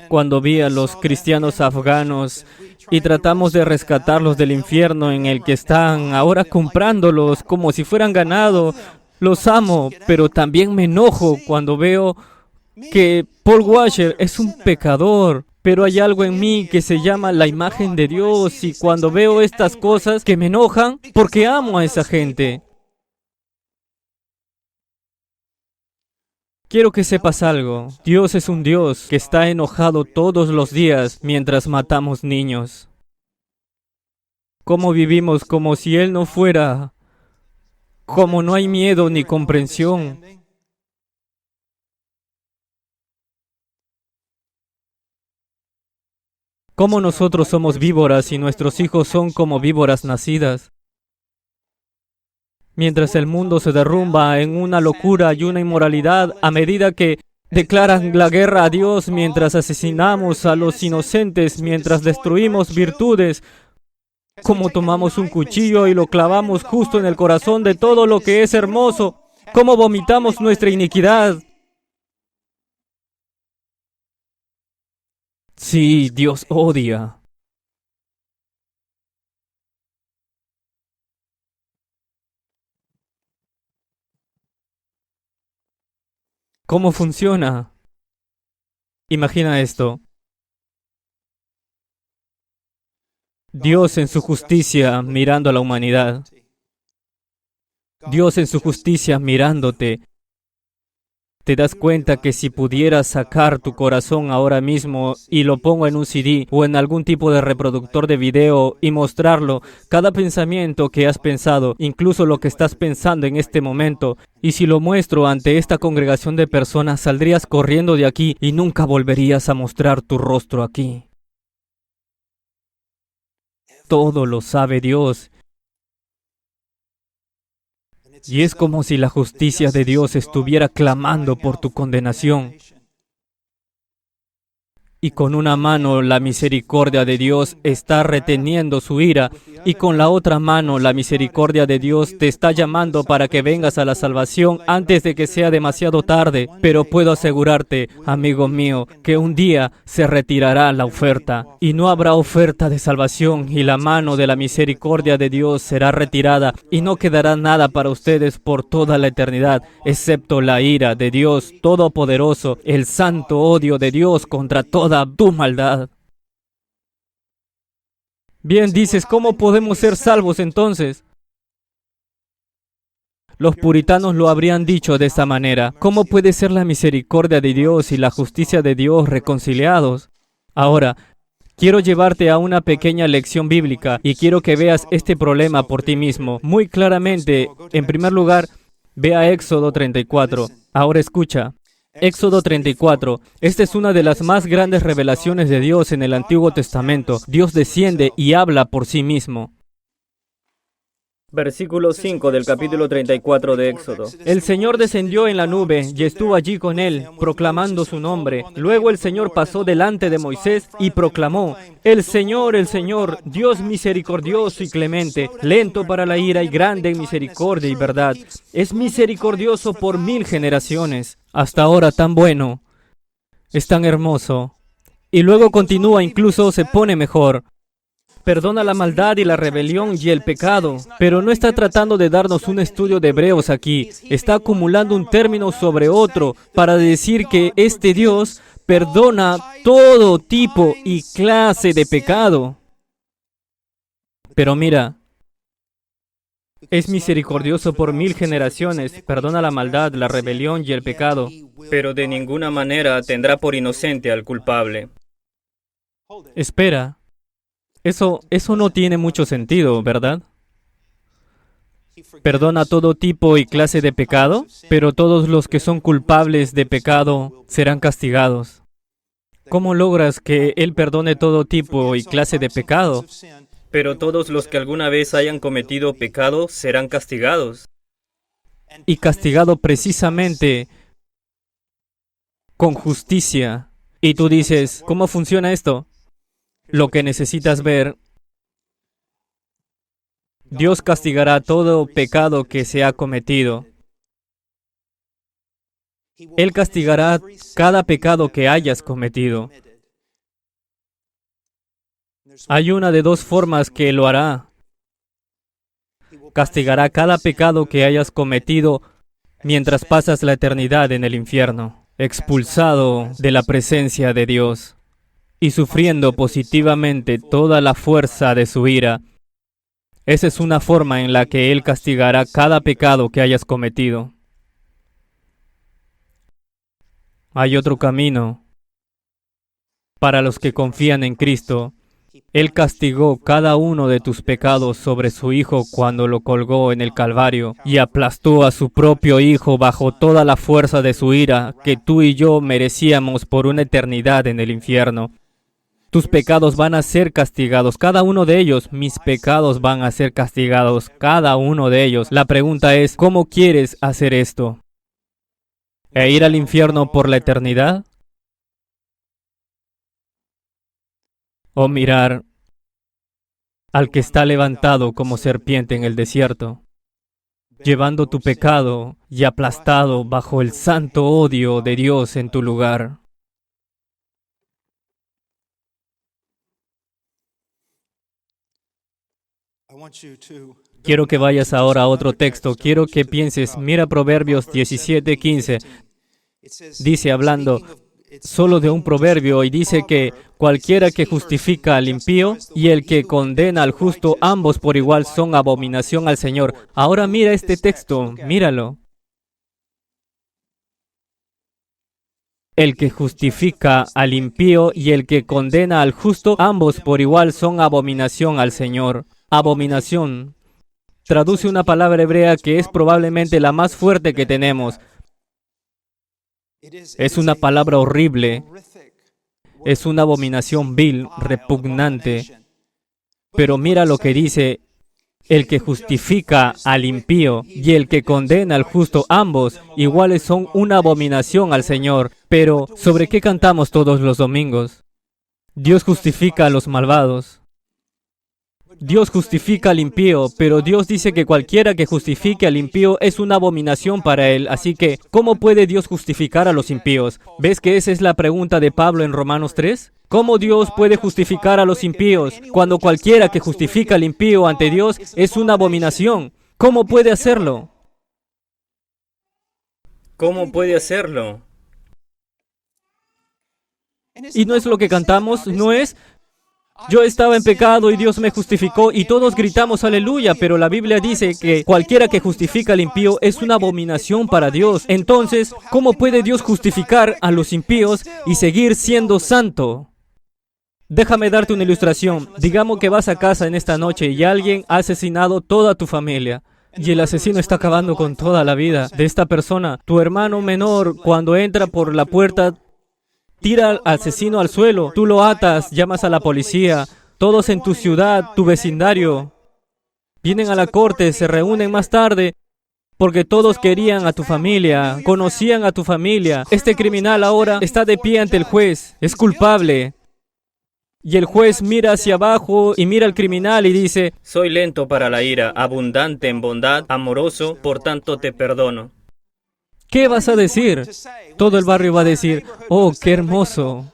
cuando vi a los cristianos afganos y tratamos de rescatarlos del infierno en el que están, ahora comprándolos como si fueran ganado. Los amo, pero también me enojo cuando veo que Paul Washer es un pecador. Pero hay algo en mí que se llama la imagen de Dios y cuando veo estas cosas que me enojan porque amo a esa gente. Quiero que sepas algo. Dios es un Dios que está enojado todos los días mientras matamos niños. ¿Cómo vivimos como si Él no fuera? Como no hay miedo ni comprensión. ¿Cómo nosotros somos víboras y nuestros hijos son como víboras nacidas? Mientras el mundo se derrumba en una locura y una inmoralidad a medida que declaran la guerra a Dios, mientras asesinamos a los inocentes, mientras destruimos virtudes, como tomamos un cuchillo y lo clavamos justo en el corazón de todo lo que es hermoso, cómo vomitamos nuestra iniquidad. Sí, Dios odia. ¿Cómo funciona? Imagina esto. Dios en su justicia mirando a la humanidad. Dios en su justicia mirándote. Te das cuenta que si pudieras sacar tu corazón ahora mismo y lo pongo en un CD o en algún tipo de reproductor de video y mostrarlo, cada pensamiento que has pensado, incluso lo que estás pensando en este momento, y si lo muestro ante esta congregación de personas, saldrías corriendo de aquí y nunca volverías a mostrar tu rostro aquí. Todo lo sabe Dios. Y es como si la justicia de Dios estuviera clamando por tu condenación. Y con una mano la misericordia de Dios está reteniendo su ira, y con la otra mano la misericordia de Dios te está llamando para que vengas a la salvación antes de que sea demasiado tarde. Pero puedo asegurarte, amigo mío, que un día se retirará la oferta, y no habrá oferta de salvación, y la mano de la misericordia de Dios será retirada, y no quedará nada para ustedes por toda la eternidad, excepto la ira de Dios Todopoderoso, el santo odio de Dios contra toda tu maldad. Bien, dices, ¿cómo podemos ser salvos entonces? Los puritanos lo habrían dicho de esta manera. ¿Cómo puede ser la misericordia de Dios y la justicia de Dios reconciliados? Ahora, quiero llevarte a una pequeña lección bíblica y quiero que veas este problema por ti mismo. Muy claramente, en primer lugar, ve a Éxodo 34. Ahora escucha. Éxodo 34. Esta es una de las más grandes revelaciones de Dios en el Antiguo Testamento. Dios desciende y habla por sí mismo. Versículo 5 del capítulo 34 de Éxodo. El Señor descendió en la nube y estuvo allí con él, proclamando su nombre. Luego el Señor pasó delante de Moisés y proclamó: el Señor, Dios misericordioso y clemente, lento para la ira y grande en misericordia y verdad. Es misericordioso por 1000 generaciones. Hasta ahora tan bueno, es tan hermoso. Y luego continúa, incluso se pone mejor. Perdona la maldad y la rebelión y el pecado, pero no está tratando de darnos un estudio de Hebreos aquí. Está acumulando un término sobre otro para decir que este Dios perdona todo tipo y clase de pecado. Pero mira, es misericordioso por 1000 generaciones, perdona la maldad, la rebelión y el pecado, pero de ninguna manera tendrá por inocente al culpable. Espera. Eso no tiene mucho sentido, ¿verdad? Perdona todo tipo y clase de pecado, pero todos los que son culpables de pecado serán castigados. ¿Cómo logras que Él perdone todo tipo y clase de pecado, pero todos los que alguna vez hayan cometido pecado serán castigados? Y castigado precisamente con justicia. Y tú dices, ¿cómo funciona esto? Lo que necesitas ver: Dios castigará todo pecado que se ha cometido. Él castigará cada pecado que hayas cometido. Hay una de dos formas que lo hará. Castigará cada pecado que hayas cometido mientras pasas la eternidad en el infierno, expulsado de la presencia de Dios y sufriendo positivamente toda la fuerza de su ira. Esa es una forma en la que Él castigará cada pecado que hayas cometido. Hay otro camino. Para los que confían en Cristo, Él castigó cada uno de tus pecados sobre su Hijo cuando lo colgó en el Calvario y aplastó a su propio Hijo bajo toda la fuerza de su ira que tú y yo merecíamos por una eternidad en el infierno. Tus pecados van a ser castigados, cada uno de ellos. Mis pecados van a ser castigados, cada uno de ellos. La pregunta es, ¿cómo quieres hacer esto? ¿E ir al infierno por la eternidad? ¿O mirar al que está levantado como serpiente en el desierto, llevando tu pecado y aplastado bajo el santo odio de Dios en tu lugar? Quiero que vayas ahora a otro texto. Quiero que pienses, mira Proverbios 17:15. Dice, hablando solo de un proverbio, y dice que cualquiera que justifica al impío y el que condena al justo, ambos por igual son abominación al Señor. Ahora mira este texto, míralo. El que justifica al impío y el que condena al justo, ambos por igual son abominación al Señor. Abominación traduce una palabra hebrea que es probablemente la más fuerte que tenemos. Es una palabra horrible. Es una abominación vil, repugnante. Pero mira lo que dice: el que justifica al impío y el que condena al justo, ambos iguales son una abominación al Señor. Pero, ¿sobre qué cantamos todos los domingos? Dios justifica a los malvados. Dios justifica al impío, pero Dios dice que cualquiera que justifique al impío es una abominación para Él. Así que, ¿cómo puede Dios justificar a los impíos? ¿Ves que esa es la pregunta de Pablo en Romanos 3? ¿Cómo Dios puede justificar a los impíos cuando cualquiera que justifica al impío ante Dios es una abominación? ¿Cómo puede hacerlo? ¿Cómo puede hacerlo? Y no es lo que cantamos, ¿no es? Yo estaba en pecado y Dios me justificó, y todos gritamos aleluya, pero la Biblia dice que cualquiera que justifica al impío es una abominación para Dios. Entonces, ¿cómo puede Dios justificar a los impíos y seguir siendo santo? Déjame darte una ilustración. Digamos que vas a casa en esta noche y alguien ha asesinado toda tu familia. Y el asesino está acabando con toda la vida de esta persona. Tu hermano menor, cuando entra por la puerta, tira al asesino al suelo. Tú lo atas, llamas a la policía. Todos en tu ciudad, tu vecindario, vienen a la corte, se reúnen más tarde, porque todos querían a tu familia, conocían a tu familia. Este criminal ahora está de pie ante el juez, es culpable. Y el juez mira hacia abajo y mira al criminal y dice: soy lento para la ira, abundante en bondad, amoroso, por tanto te perdono. ¿Qué vas a decir? Todo el barrio va a decir: oh, qué hermoso,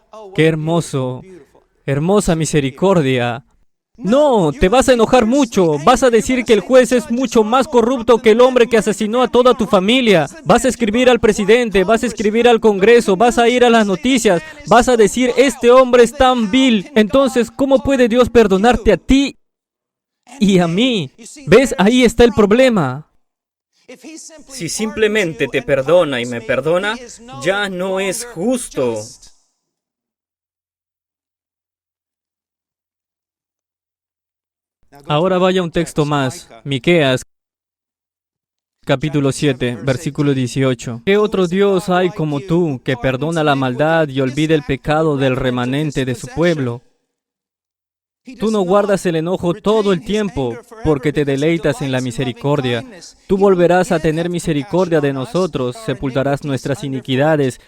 hermosa misericordia. No, te vas a enojar mucho. Vas a decir que el juez es mucho más corrupto que el hombre que asesinó a toda tu familia. Vas a escribir al presidente, vas a escribir al Congreso, vas a ir a las noticias, vas a decir: este hombre es tan vil. Entonces, ¿cómo puede Dios perdonarte a ti y a mí? ¿Ves? Ahí está el problema. Si simplemente te perdona y me perdona, ya no es justo. Ahora vaya un texto más, Miqueas, capítulo 7, versículo 18. ¿Qué otro Dios hay como tú, que perdona la maldad y olvida el pecado del remanente de su pueblo? Tú no guardas el enojo todo el tiempo, porque te deleitas en la misericordia. Tú volverás a tener misericordia de nosotros, sepultarás nuestras iniquidades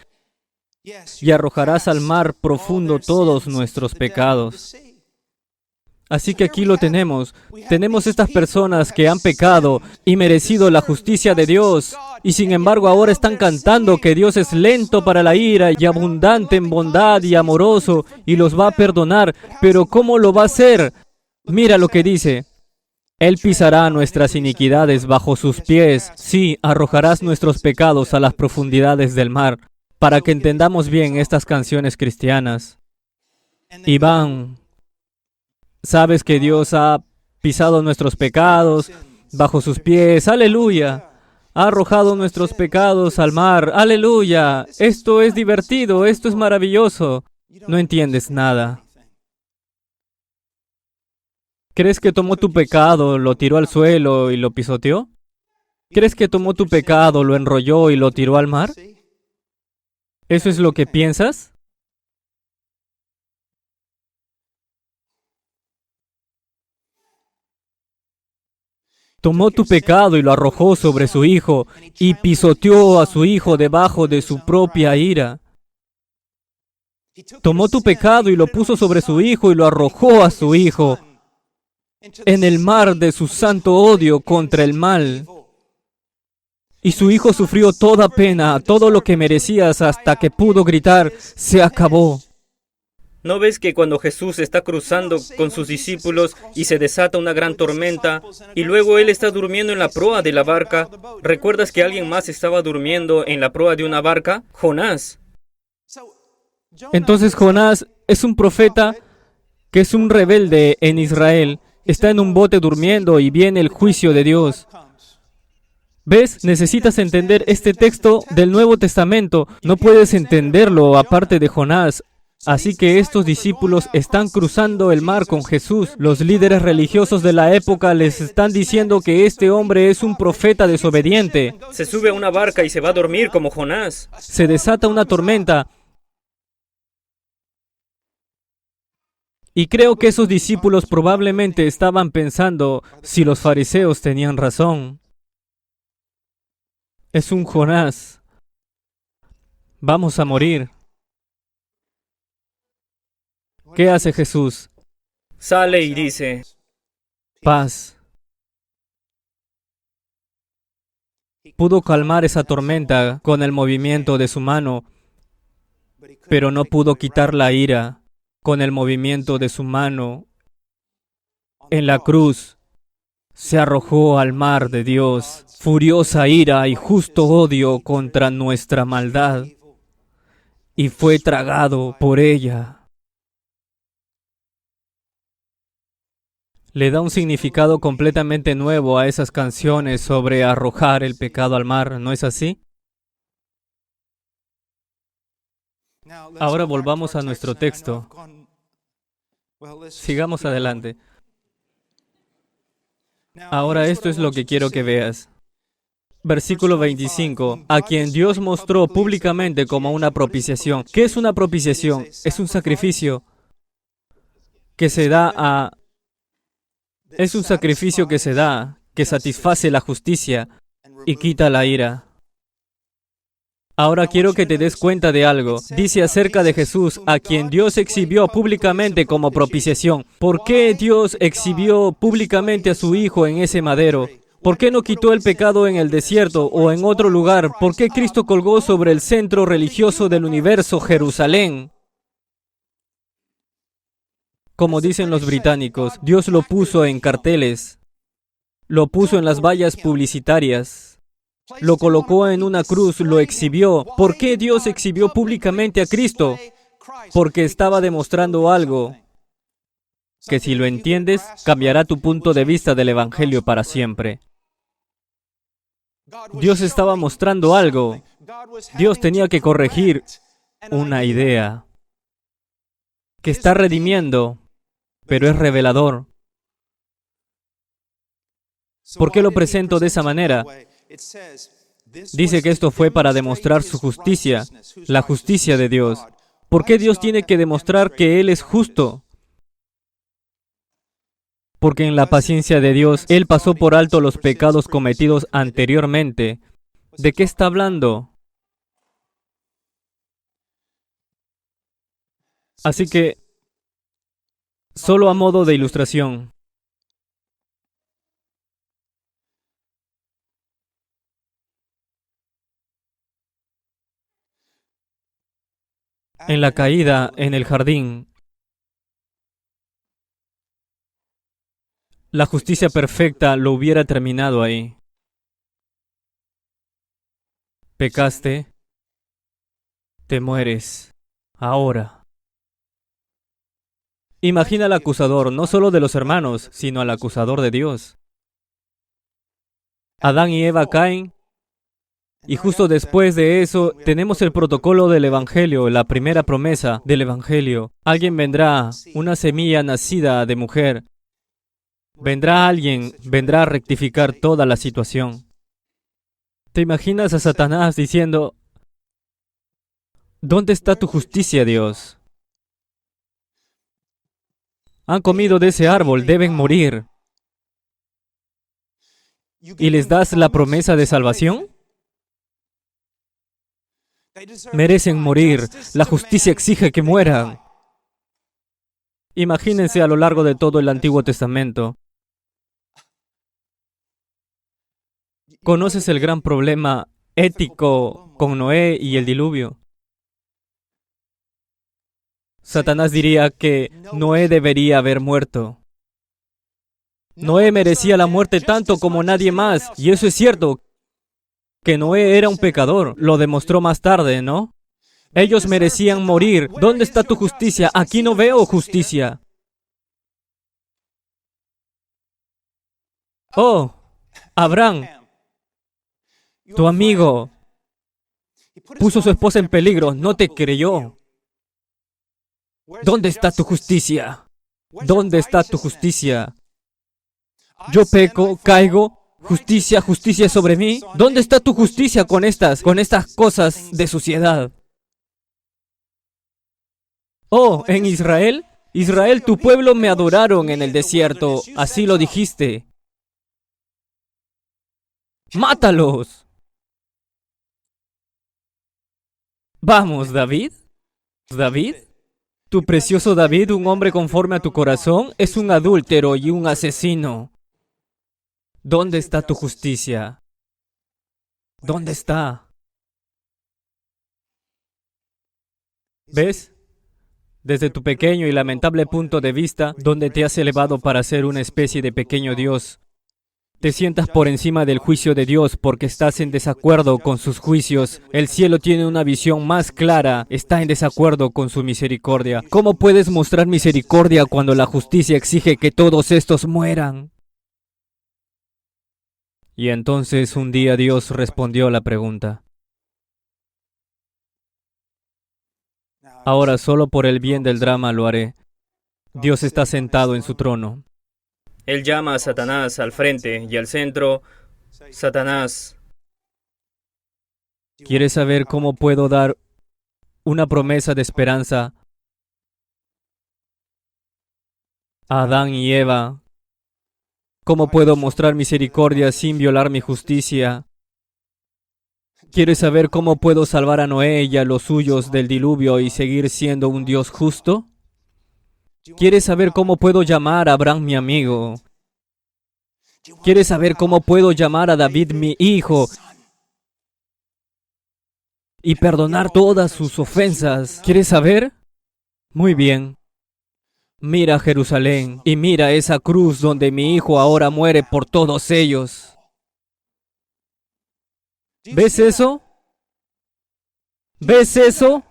y arrojarás al mar profundo todos nuestros pecados. Así que aquí lo tenemos. Tenemos estas personas que han pecado y merecido la justicia de Dios. Y sin embargo ahora están cantando que Dios es lento para la ira y abundante en bondad y amoroso y los va a perdonar. Pero ¿cómo lo va a hacer? Mira lo que dice. Él pisará nuestras iniquidades bajo sus pies. Sí, arrojarás nuestros pecados a las profundidades del mar. Para que entendamos bien estas canciones cristianas. Iván, sabes que Dios ha pisado nuestros pecados bajo sus pies. ¡Aleluya! Ha arrojado nuestros pecados al mar. ¡Aleluya! Esto es divertido, esto es maravilloso. No entiendes nada. ¿Crees que tomó tu pecado, lo tiró al suelo y lo pisoteó? ¿Crees que tomó tu pecado, lo enrolló y lo tiró al mar? ¿Eso es lo que piensas? Tomó tu pecado y lo arrojó sobre su hijo, y pisoteó a su hijo debajo de su propia ira. Tomó tu pecado y lo puso sobre su hijo y lo arrojó a su hijo en el mar de su santo odio contra el mal. Y su hijo sufrió toda pena, todo lo que merecías, hasta que pudo gritar: se acabó. ¿No ves que cuando Jesús está cruzando con sus discípulos y se desata una gran tormenta y luego Él está durmiendo en la proa de la barca? ¿Recuerdas que alguien más estaba durmiendo en la proa de una barca? Jonás. Entonces Jonás es un profeta que es un rebelde en Israel. Está en un bote durmiendo y viene el juicio de Dios. ¿Ves? Necesitas entender este texto del Nuevo Testamento. No puedes entenderlo aparte de Jonás. Así que estos discípulos están cruzando el mar con Jesús. Los líderes religiosos de la época les están diciendo que este hombre es un profeta desobediente. Se sube a una barca y se va a dormir como Jonás. Se desata una tormenta. Y creo que esos discípulos probablemente estaban pensando si los fariseos tenían razón. Es un Jonás. Vamos a morir. ¿Qué hace Jesús? Sale y dice: paz. Pudo calmar esa tormenta con el movimiento de su mano, pero no pudo quitar la ira con el movimiento de su mano. En la cruz se arrojó al mar de Dios, furiosa ira y justo odio contra nuestra maldad, y fue tragado por ella. Le da un significado completamente nuevo a esas canciones sobre arrojar el pecado al mar, ¿no es así? Ahora volvamos a nuestro texto. Sigamos adelante. Ahora esto es lo que quiero que veas. Versículo 25, a quien Dios mostró públicamente como una propiciación. ¿Qué es una propiciación? Es un sacrificio que se da a... Es un sacrificio que se da, que satisface la justicia y quita la ira. Ahora quiero que te des cuenta de algo. Dice acerca de Jesús, a quien Dios exhibió públicamente como propiciación. ¿Por qué Dios exhibió públicamente a su Hijo en ese madero? ¿Por qué no quitó el pecado en el desierto o en otro lugar? ¿Por qué Cristo colgó sobre el centro religioso del universo, Jerusalén? Como dicen los británicos, Dios lo puso en carteles, lo puso en las vallas publicitarias, lo colocó en una cruz, lo exhibió. ¿Por qué Dios exhibió públicamente a Cristo? Porque estaba demostrando algo que, si lo entiendes, cambiará tu punto de vista del Evangelio para siempre. Dios estaba mostrando algo. Dios tenía que corregir una idea que está redimiendo, pero es revelador. ¿Por qué lo presento de esa manera? Dice que esto fue para demostrar su justicia, la justicia de Dios. ¿Por qué Dios tiene que demostrar que Él es justo? Porque en la paciencia de Dios, Él pasó por alto los pecados cometidos anteriormente. ¿De qué está hablando? Así que, solo a modo de ilustración, en la caída en el jardín, la justicia perfecta lo hubiera terminado ahí. Pecaste, te mueres, ahora. Imagina al acusador, no solo de los hermanos, sino al acusador de Dios. Adán y Eva caen, y justo después de eso tenemos el protocolo del Evangelio, la primera promesa del Evangelio. Alguien vendrá, una semilla nacida de mujer. Vendrá alguien, vendrá a rectificar toda la situación. ¿Te imaginas a Satanás diciendo, ¿dónde está tu justicia, Dios? Han comido de ese árbol, deben morir. ¿Y les das la promesa de salvación? Merecen morir. La justicia exige que mueran. Imagínense a lo largo de todo el Antiguo Testamento. ¿Conoces el gran problema ético con Noé y el diluvio? Satanás diría que Noé debería haber muerto. Noé merecía la muerte tanto como nadie más, y eso es cierto, que Noé era un pecador. Lo demostró más tarde, ¿no? Ellos merecían morir. ¿Dónde está tu justicia? Aquí no veo justicia. Oh, Abraham, tu amigo, puso a su esposa en peligro, no te creyó. ¿Dónde está tu justicia? ¿Dónde está tu justicia? Yo peco, caigo, justicia, justicia sobre mí. ¿Dónde está tu justicia con estas cosas de suciedad? Oh, en Israel, Israel, tu pueblo me adoraron en el desierto, así lo dijiste. ¡Mátalos! Vamos, David. David, tu precioso David, un hombre conforme a tu corazón, es un adúltero y un asesino. ¿Dónde está tu justicia? ¿Dónde está? ¿Ves? Desde tu pequeño y lamentable punto de vista, donde te has elevado para ser una especie de pequeño Dios, te sientas por encima del juicio de Dios porque estás en desacuerdo con sus juicios. El cielo tiene una visión más clara, está en desacuerdo con su misericordia. ¿Cómo puedes mostrar misericordia cuando la justicia exige que todos estos mueran? Y entonces un día Dios respondió la pregunta. Ahora solo por el bien del drama lo haré. Dios está sentado en su trono. Él llama a Satanás al frente y al centro. Satanás, ¿quieres saber cómo puedo dar una promesa de esperanza a Adán y Eva? ¿Cómo puedo mostrar misericordia sin violar mi justicia? ¿Quieres saber cómo puedo salvar a Noé y a los suyos del diluvio y seguir siendo un Dios justo? ¿Quieres saber cómo puedo llamar a Abraham mi amigo? ¿Quieres saber cómo puedo llamar a David mi hijo y perdonar todas sus ofensas? ¿Quieres saber? Muy bien. Mira Jerusalén y mira esa cruz donde mi hijo ahora muere por todos ellos. ¿Ves eso? ¿Ves eso?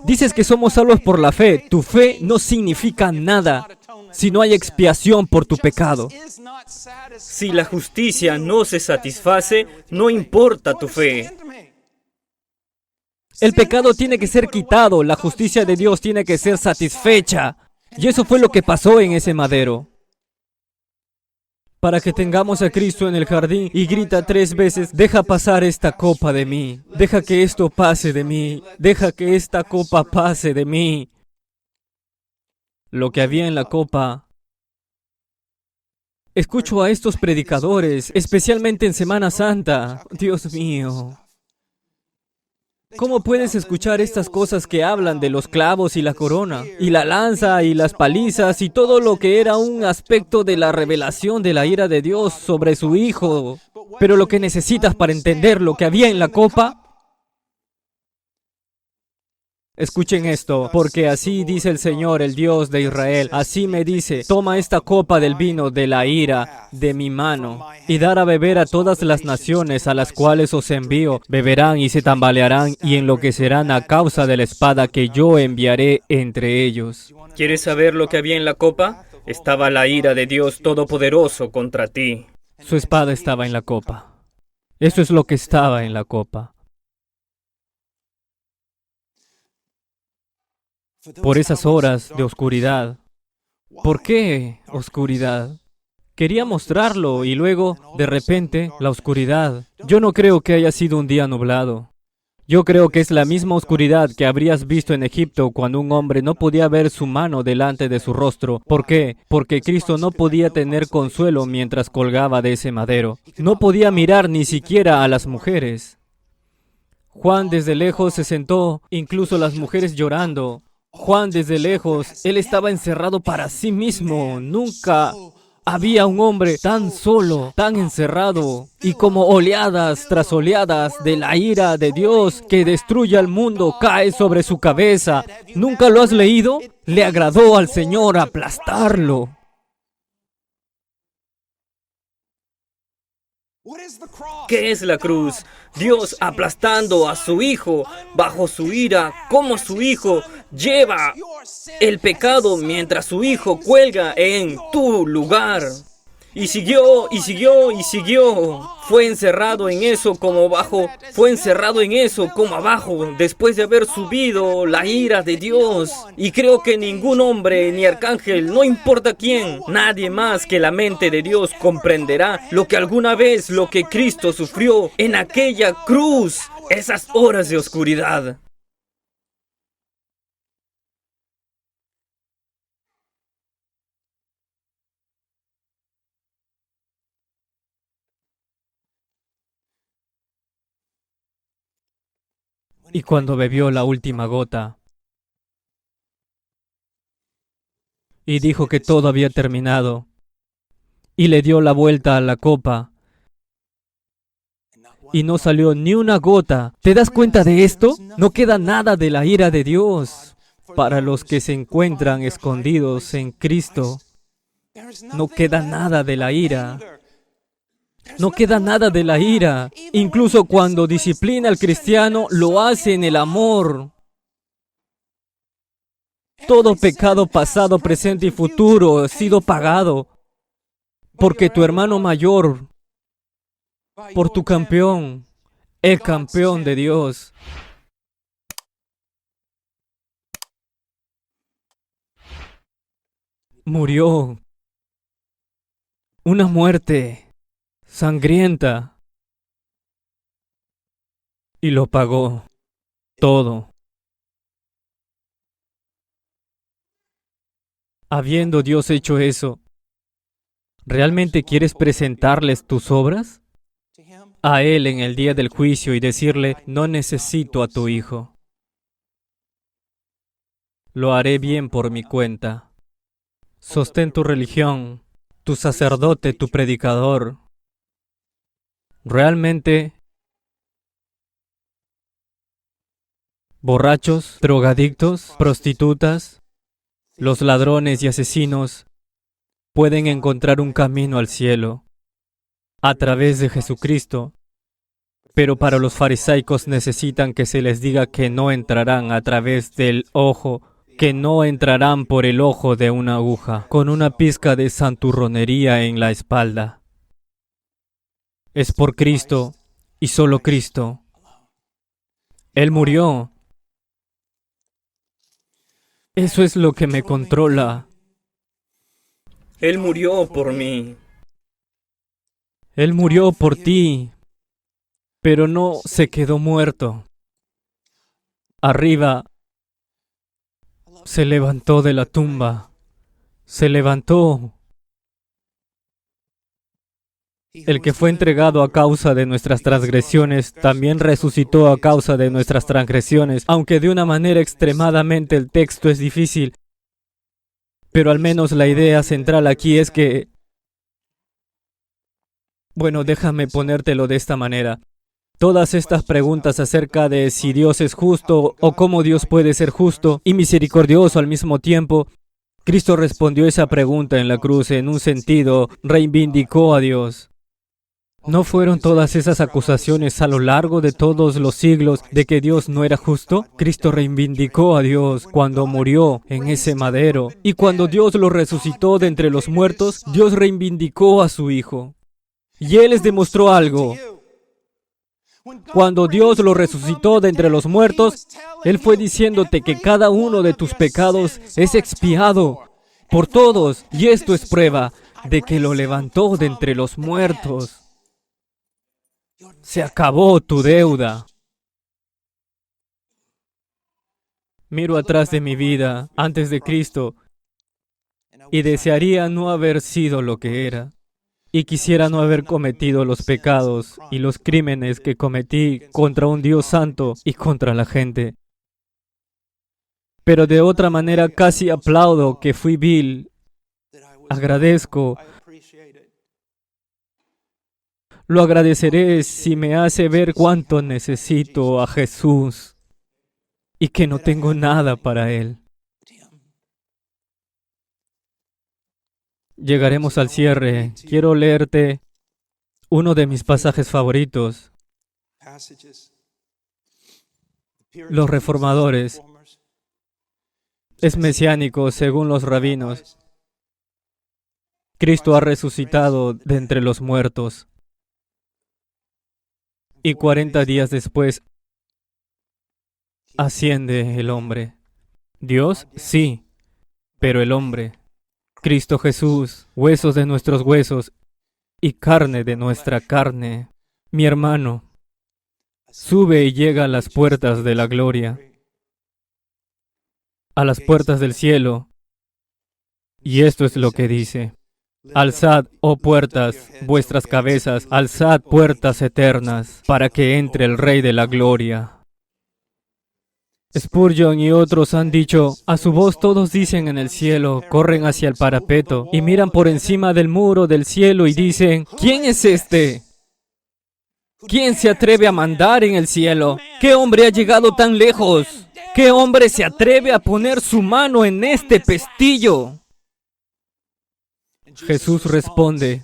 Dices que somos salvos por la fe. Tu fe no significa nada si no hay expiación por tu pecado. Si la justicia no se satisface, no importa tu fe. El pecado tiene que ser quitado, la justicia de Dios tiene que ser satisfecha. Y eso fue lo que pasó en ese madero. Para que tengamos a Cristo en el jardín y grita 3 veces, deja pasar esta copa de mí, deja que esto pase de mí, deja que esta copa pase de mí. Lo que había en la copa. Escucho a estos predicadores, especialmente en Semana Santa. Dios mío. ¿Cómo puedes escuchar estas cosas que hablan de los clavos y la corona, y la lanza y las palizas y todo lo que era un aspecto de la revelación de la ira de Dios sobre su Hijo? Pero lo que necesitas para entender lo que había en la copa, escuchen esto, porque así dice el Señor, el Dios de Israel, así me dice, toma esta copa del vino de la ira de mi mano y dar a beber a todas las naciones a las cuales os envío, beberán y se tambalearán y enloquecerán a causa de la espada que yo enviaré entre ellos. ¿Quieres saber lo que había en la copa? Estaba la ira de Dios Todopoderoso contra ti. Su espada estaba en la copa. Eso es lo que estaba en la copa. Por esas horas de oscuridad. ¿Por qué oscuridad? Quería mostrarlo y luego, de repente, la oscuridad. Yo no creo que haya sido un día nublado. Yo creo que es la misma oscuridad que habrías visto en Egipto cuando un hombre no podía ver su mano delante de su rostro. ¿Por qué? Porque Cristo no podía tener consuelo mientras colgaba de ese madero. No podía mirar ni siquiera a las mujeres. Juan desde lejos se sentó, incluso las mujeres llorando. Juan desde lejos, él estaba encerrado para sí mismo. Nunca había un hombre tan solo, tan encerrado, y como oleadas tras oleadas de la ira de Dios que destruye al mundo cae sobre su cabeza. ¿Nunca lo has leído? Le agradó al Señor aplastarlo. ¿Qué es la cruz? Dios aplastando a su Hijo bajo su ira, como su Hijo lleva el pecado mientras su Hijo cuelga en tu lugar. Y siguió, y siguió, y siguió. Fue encerrado en eso como abajo. Fue encerrado en eso como abajo, después de haber subido la ira de Dios. Y creo que ningún hombre ni arcángel, no importa quién, nadie más que la mente de Dios comprenderá lo que alguna vez, lo que Cristo sufrió en aquella cruz, esas horas de oscuridad. Y cuando bebió la última gota y dijo que todo había terminado y le dio la vuelta a la copa y no salió ni una gota. ¿Te das cuenta de esto? No queda nada de la ira de Dios para los que se encuentran escondidos en Cristo. No queda nada de la ira. No queda nada de la ira. Incluso cuando disciplina al cristiano, lo hace en el amor. Todo pecado pasado, presente y futuro ha sido pagado. Porque tu hermano mayor, por tu campeón, el campeón de Dios. murió una muerte sangrienta y lo pagó todo. Habiendo Dios hecho eso, ¿realmente quieres presentarles tus obras a Él en el día del juicio y decirle, no necesito a tu hijo? Lo haré bien por mi cuenta. Sostén tu religión, tu sacerdote, tu predicador. ¿Realmente borrachos, drogadictos, prostitutas, los ladrones y asesinos pueden encontrar un camino al cielo a través de Jesucristo? Pero para los farisaicos necesitan que se les diga que no entrarán a través del ojo, que no entrarán por el ojo de una aguja, con una pizca de santurronería en la espalda. Es por Cristo y solo Cristo. Él murió. Eso es lo que me controla. Él murió por mí. Él murió por ti. Pero no se quedó muerto. Arriba, se levantó de la tumba. Se levantó. El que fue entregado a causa de nuestras transgresiones, también resucitó a causa de nuestras transgresiones, aunque de una manera extremadamente el texto es difícil. Pero al menos la idea central aquí es que... Bueno, déjame ponértelo de esta manera. Todas estas preguntas acerca de si Dios es justo o cómo Dios puede ser justo y misericordioso al mismo tiempo, Cristo respondió esa pregunta en la cruz en un sentido, reivindicó a Dios. ¿No fueron todas esas acusaciones a lo largo de todos los siglos de que Dios no era justo? Cristo reivindicó a Dios cuando murió en ese madero. Y cuando Dios lo resucitó de entre los muertos, Dios reivindicó a su Hijo. Y Él les demostró algo. Cuando Dios lo resucitó de entre los muertos, Él fue diciéndote que cada uno de tus pecados es expiado por todos. Y esto es prueba de que lo levantó de entre los muertos. Se acabó tu deuda. Miro atrás de mi vida, antes de Cristo, y desearía no haber sido lo que era. Y quisiera no haber cometido los pecados y los crímenes que cometí contra un Dios santo y contra la gente. Pero de otra manera casi aplaudo que fui vil. Agradezco. Lo agradeceré si me hace ver cuánto necesito a Jesús y que no tengo nada para Él. Llegaremos al cierre. Quiero leerte uno de mis pasajes favoritos. Los reformadores. Es mesiánico según los rabinos. Cristo ha resucitado de entre los muertos. Y 40 días después asciende el hombre. Dios, sí, pero el hombre. Cristo Jesús, huesos de nuestros huesos y carne de nuestra carne. Mi hermano, sube y llega a las puertas de la gloria, a las puertas del cielo. Y esto es lo que dice: alzad, oh puertas, vuestras cabezas, alzad puertas eternas, para que entre el Rey de la gloria. Spurgeon y otros han dicho, a su voz todos dicen en el cielo, corren hacia el parapeto y miran por encima del muro del cielo y dicen, ¿quién es este? ¿Quién se atreve a mandar en el cielo? ¿Qué hombre ha llegado tan lejos? ¿Qué hombre se atreve a poner su mano en este pestillo? Jesús responde.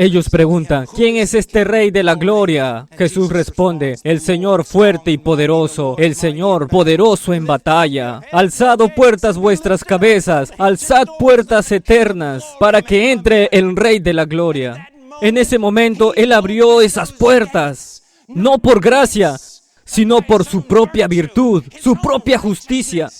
Ellos preguntan, ¿quién es este Rey de la gloria? Jesús responde, el Señor fuerte y poderoso, el Señor poderoso en batalla. Alzad, oh puertas, vuestras cabezas, alzad puertas eternas, para que entre el Rey de la gloria. En ese momento, Él abrió esas puertas, no por gracia, sino por su propia virtud, su propia justicia.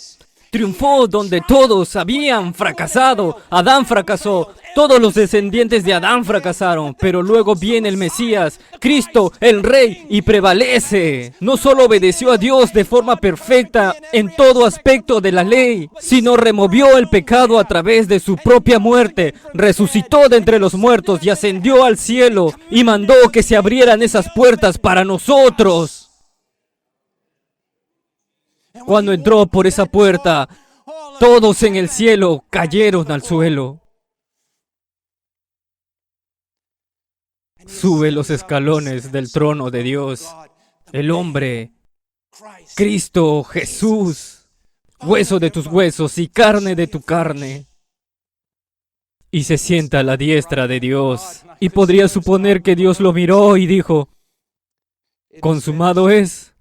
Triunfó donde todos habían fracasado. Adán fracasó. Todos los descendientes de Adán fracasaron. Pero luego viene el Mesías, Cristo, el Rey, y prevalece. No solo obedeció a Dios de forma perfecta en todo aspecto de la ley, sino removió el pecado a través de su propia muerte. Resucitó de entre los muertos y ascendió al cielo y mandó que se abrieran esas puertas para nosotros. Cuando entró por esa puerta, todos en el cielo cayeron al suelo. Sube los escalones del trono de Dios, el hombre, Cristo Jesús, hueso de tus huesos y carne de tu carne. Y se sienta a la diestra de Dios. Y podría suponer que Dios lo miró y dijo, consumado es.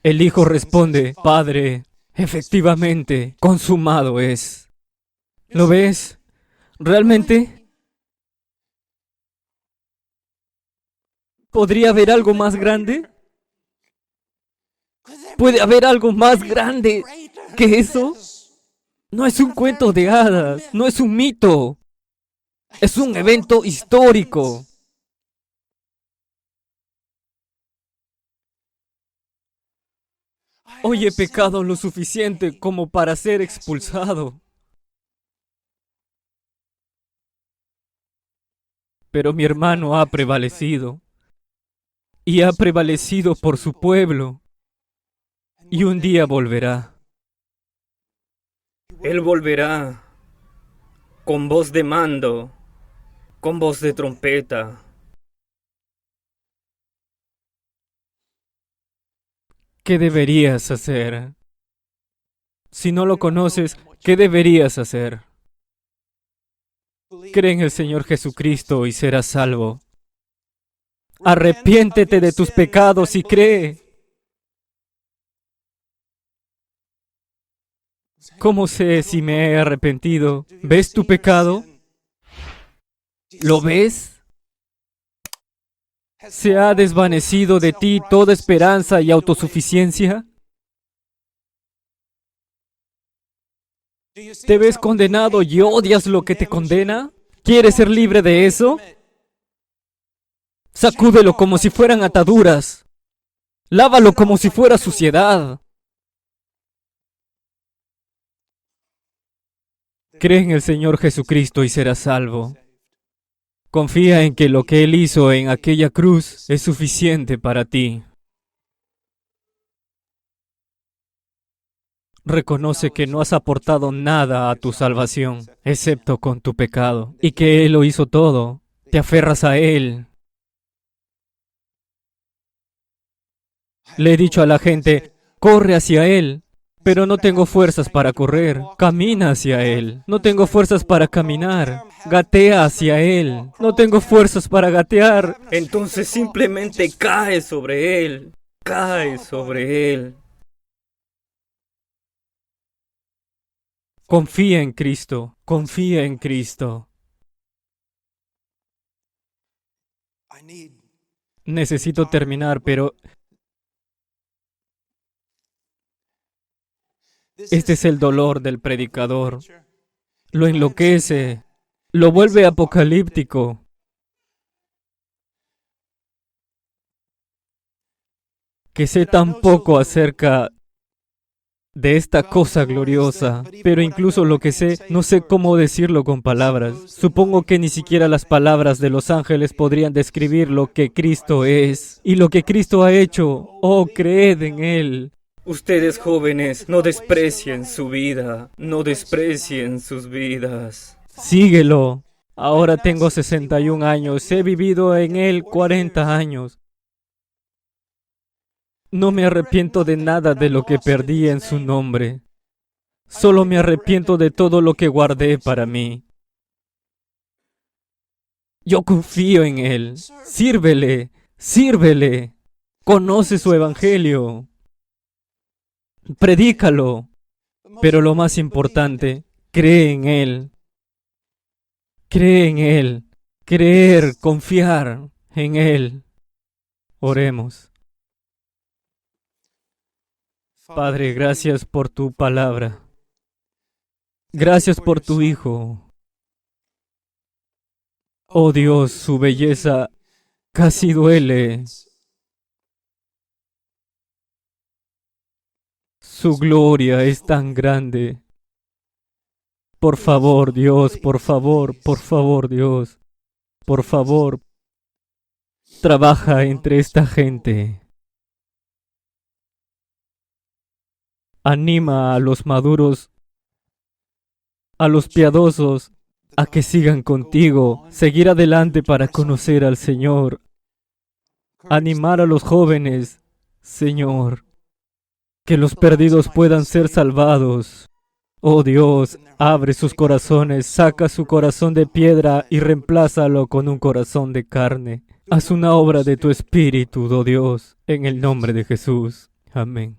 El Hijo responde, Padre, efectivamente, consumado es. ¿Lo ves? ¿Realmente? ¿Podría haber algo más grande? ¿Puede haber algo más grande que eso? No es un cuento de hadas, no es un mito. Es un evento histórico. Hoy he pecado lo suficiente como para ser expulsado. Pero mi hermano ha prevalecido. Y ha prevalecido por su pueblo. Y un día volverá. Él volverá con voz de mando, con voz de trompeta. ¿Qué deberías hacer? Si no lo conoces, ¿qué deberías hacer? Cree en el Señor Jesucristo y serás salvo. Arrepiéntete de tus pecados y cree. ¿Cómo sé si me he arrepentido? ¿Ves tu pecado? ¿Lo ves? ¿Se ha desvanecido de ti toda esperanza y autosuficiencia? ¿Te ves condenado y odias lo que te condena? ¿Quieres ser libre de eso? Sacúdelo como si fueran ataduras. Lávalo como si fuera suciedad. Cree en el Señor Jesucristo y serás salvo. Confía en que lo que Él hizo en aquella cruz es suficiente para ti. Reconoce que no has aportado nada a tu salvación, excepto con tu pecado, y que Él lo hizo todo. Te aferras a Él. Le he dicho a la gente, corre hacia Él, pero no tengo fuerzas para correr. Camina hacia Él. No tengo fuerzas para caminar. Gatea hacia Él. No tengo fuerzas para gatear. Entonces simplemente cae sobre Él. Cae sobre Él. Confía en Cristo. Confía en Cristo. Necesito terminar, pero este es el dolor del predicador. Lo enloquece. Lo vuelve apocalíptico. Que sé tan poco acerca de esta cosa gloriosa, pero incluso lo que sé, no sé cómo decirlo con palabras. Supongo que ni siquiera las palabras de los ángeles podrían describir lo que Cristo es y lo que Cristo ha hecho. Oh, creed en Él. Ustedes jóvenes, no desprecien su vida, no desprecien sus vidas. Síguelo. Ahora tengo 61 años, he vivido en Él 40 años. No me arrepiento de nada de lo que perdí en su nombre. Solo me arrepiento de todo lo que guardé para mí. Yo confío en Él. Sírvele, sírvele. Conoce su evangelio. Predícalo. Pero lo más importante, cree en Él. Cree en Él. Creer, confiar en Él. Oremos. Padre, gracias por tu palabra. Gracias por tu Hijo. Oh Dios, su belleza casi duele. Su gloria es tan grande. Por favor, Dios, por favor, Dios, por favor, trabaja entre esta gente. Anima a los maduros, a los piadosos, a que sigan contigo, seguir adelante para conocer al Señor. Animar a los jóvenes, Señor, que los perdidos puedan ser salvados. Oh Dios, abre sus corazones, saca su corazón de piedra y reemplázalo con un corazón de carne. Haz una obra de tu espíritu, oh Dios, en el nombre de Jesús. Amén.